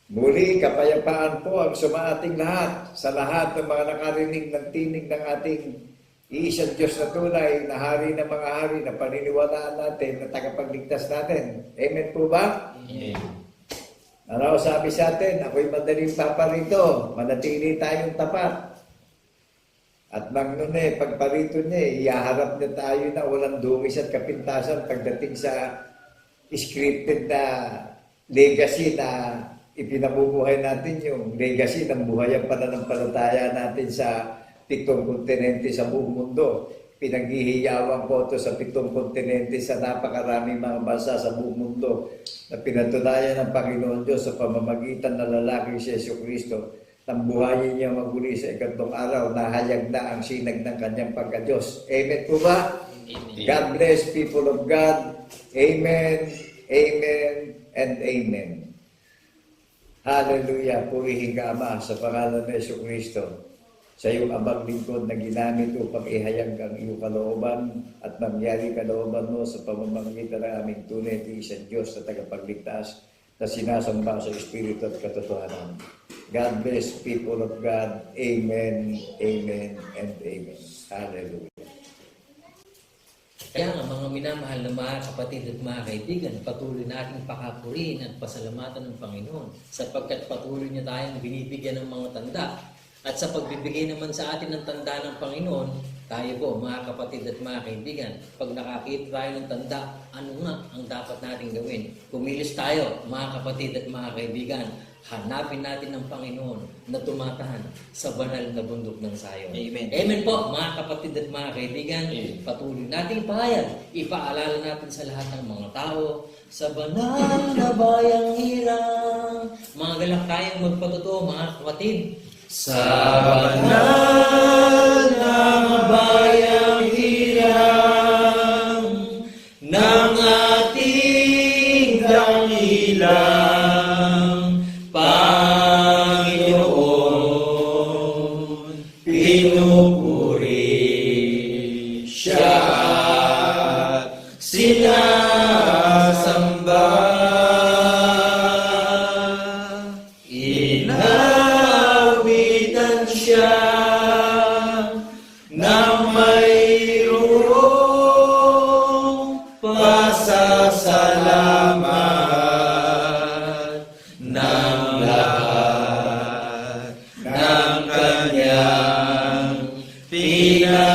Muli, kapayapaan po ang sumaating lahat sa lahat ng mga nakarinig ng tinig ng ating iisang Diyos na tunay, na hari ng mga hari, na paniniwalaan natin, na tagapagligtas natin. Amen po ba? Amen. Ano sabi sa atin, ako'y madaling paparito, manatili tayong tapat. At pagparito niya, iyaharap niya tayo na walang dungis at kapintasan pagdating sa scripted na legacy na ipinabubuhay natin, yung legacy ng buhay ang pananampalataya natin sa 7 kontinente sa buong mundo. Pinaghihiyawan ko ito sa 7 kontinente sa napakaraming mga bansa sa buong mundo na pinatunayan ng Panginoon Diyos sa pamamagitan ng lalaking si Jesucristo nang buhayin niya maguli sa ikatlong araw na hayag na ang sinag ng kanyang pagka-Diyos. Amen po ba? Amen. God bless people of God. Amen, amen, and amen. Hallelujah. Purihin ka, Ama, sa pangalan ng Jesucristo. Sa iyong abang lingkod na ginamit upang ihayag ang iyong kalooban at mangyari kalooban mo sa pamamagitan ng aming tunay at isang Diyos na tagapagligtas na sinasamba sa Espiritu at katotohanan. God bless people of God. Amen, amen, and amen. Hallelujah. Kaya nga mga minamahal na mga kapatid at mga kaibigan, patuloy nating pakapurihin at pasalamatan ng Panginoon sapagkat patuloy niya tayong binibigyan ng mga tanda. At sa pagbibigay naman sa atin ng tanda ng Panginoon, tayo po mga kapatid at mga kaibigan, pag nakakita tayo ng tanda, ano nga ang dapat natin gawin? Kumilos tayo mga kapatid at mga kaibigan, hanapin natin ng Panginoon na tumatahan sa banal na bundok ng Sayon. Amen. Amen po mga kapatid at mga kaibigan, patuloy nating pahayag, ipaalala natin sa lahat ng mga tao, sa banal na bayang hirang, mga galak tayong magpatotoo mga kapatid, sa banal na bayang hirang ng ating dakilang Panginoon, pinupuri siya at sinasamba. Inawitan siya ng mayroong pasasalamat ng lahat ng kanyang pinagtutubos.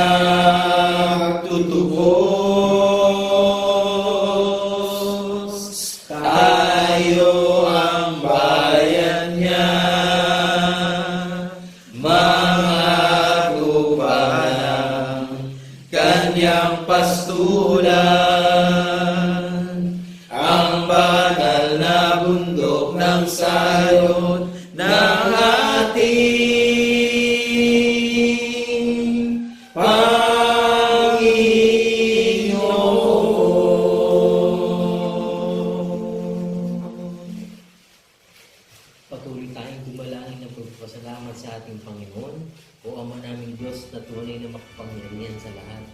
Tayo ang bayan niya, mga tupa ng kanyang pastulan, ang banal na bundok ng Sayon ng ating Panginoon. Patuloy tayong dumalangin ng pagpasalamat sa ating Panginoon, o Ama naming Diyos na tunay na makapangyarihan sa lahat.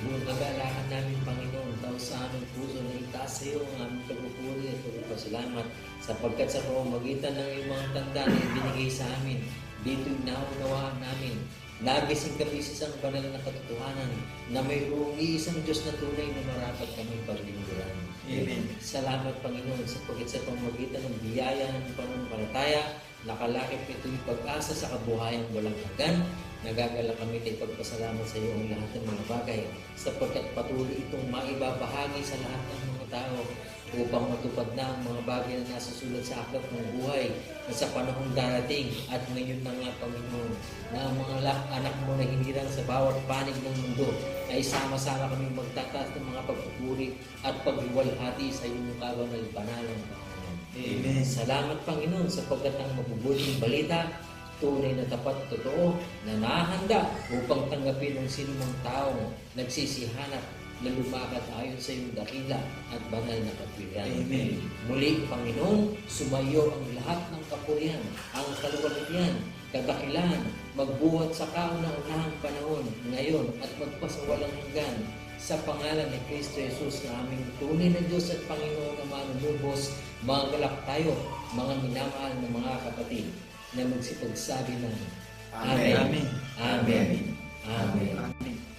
Buong kagalakan namin, Panginoon, tao sa aming puso na itaas sa iyo ang aming pagpupuri at pagpasalamat sapagkat sa pamamagitan ng iyong mga tanda na ibinigay sa amin, dito'y naunawaan namin. Nagising kami sa isang banal na katotohanan na mayroong iisang Diyos na tunay na marapat kami paglingkuran. Amen. Salamat, Panginoon, sapagkat sa pamamagitan ng biyaya ng pananampalataya, nakalakip ito'y pag-asa sa kabuhayan walang hanggan. Nagagala kami na ipagpasalamat sa iyo ang lahat ng mga bagay sapagkat patuloy itong maibabahagi sa lahat ng mga tao upang matupad na ang mga bagay na nasusulat sa aklat ng buhay na sa panahong darating at ngayon na nga, Panginoon, na ang mga anak mo na hinirang sa bawat panig ng mundo ay sama-sama kami magtataas ng mga pagpupuri at paghiwalhati sa iyong kabanal-banalang Panginoon. Amen. Salamat, Panginoon, sapagkat ang mabubuting balita, tunay na tapat at totoo na nahanda upang tanggapin ng sinumang taong nagsisihanap na lumakad ayon sa iyong dakila at banal na kapurihan. Amen. Muli, Panginoon, sumayo ang lahat ng kapurihan, ang kaluwalhatian, kadakilan, magbuhat sa kauna-unahang panahon, ngayon at magpasawalang hanggan sa pangalan ni Kristo Jesus na aming tunay na Diyos at Panginoon na manunubos, mga galak tayo, mga minamahal na mga kapatid, na magsipagsabi ng Amen. Amen. Amen. Amen. Amen.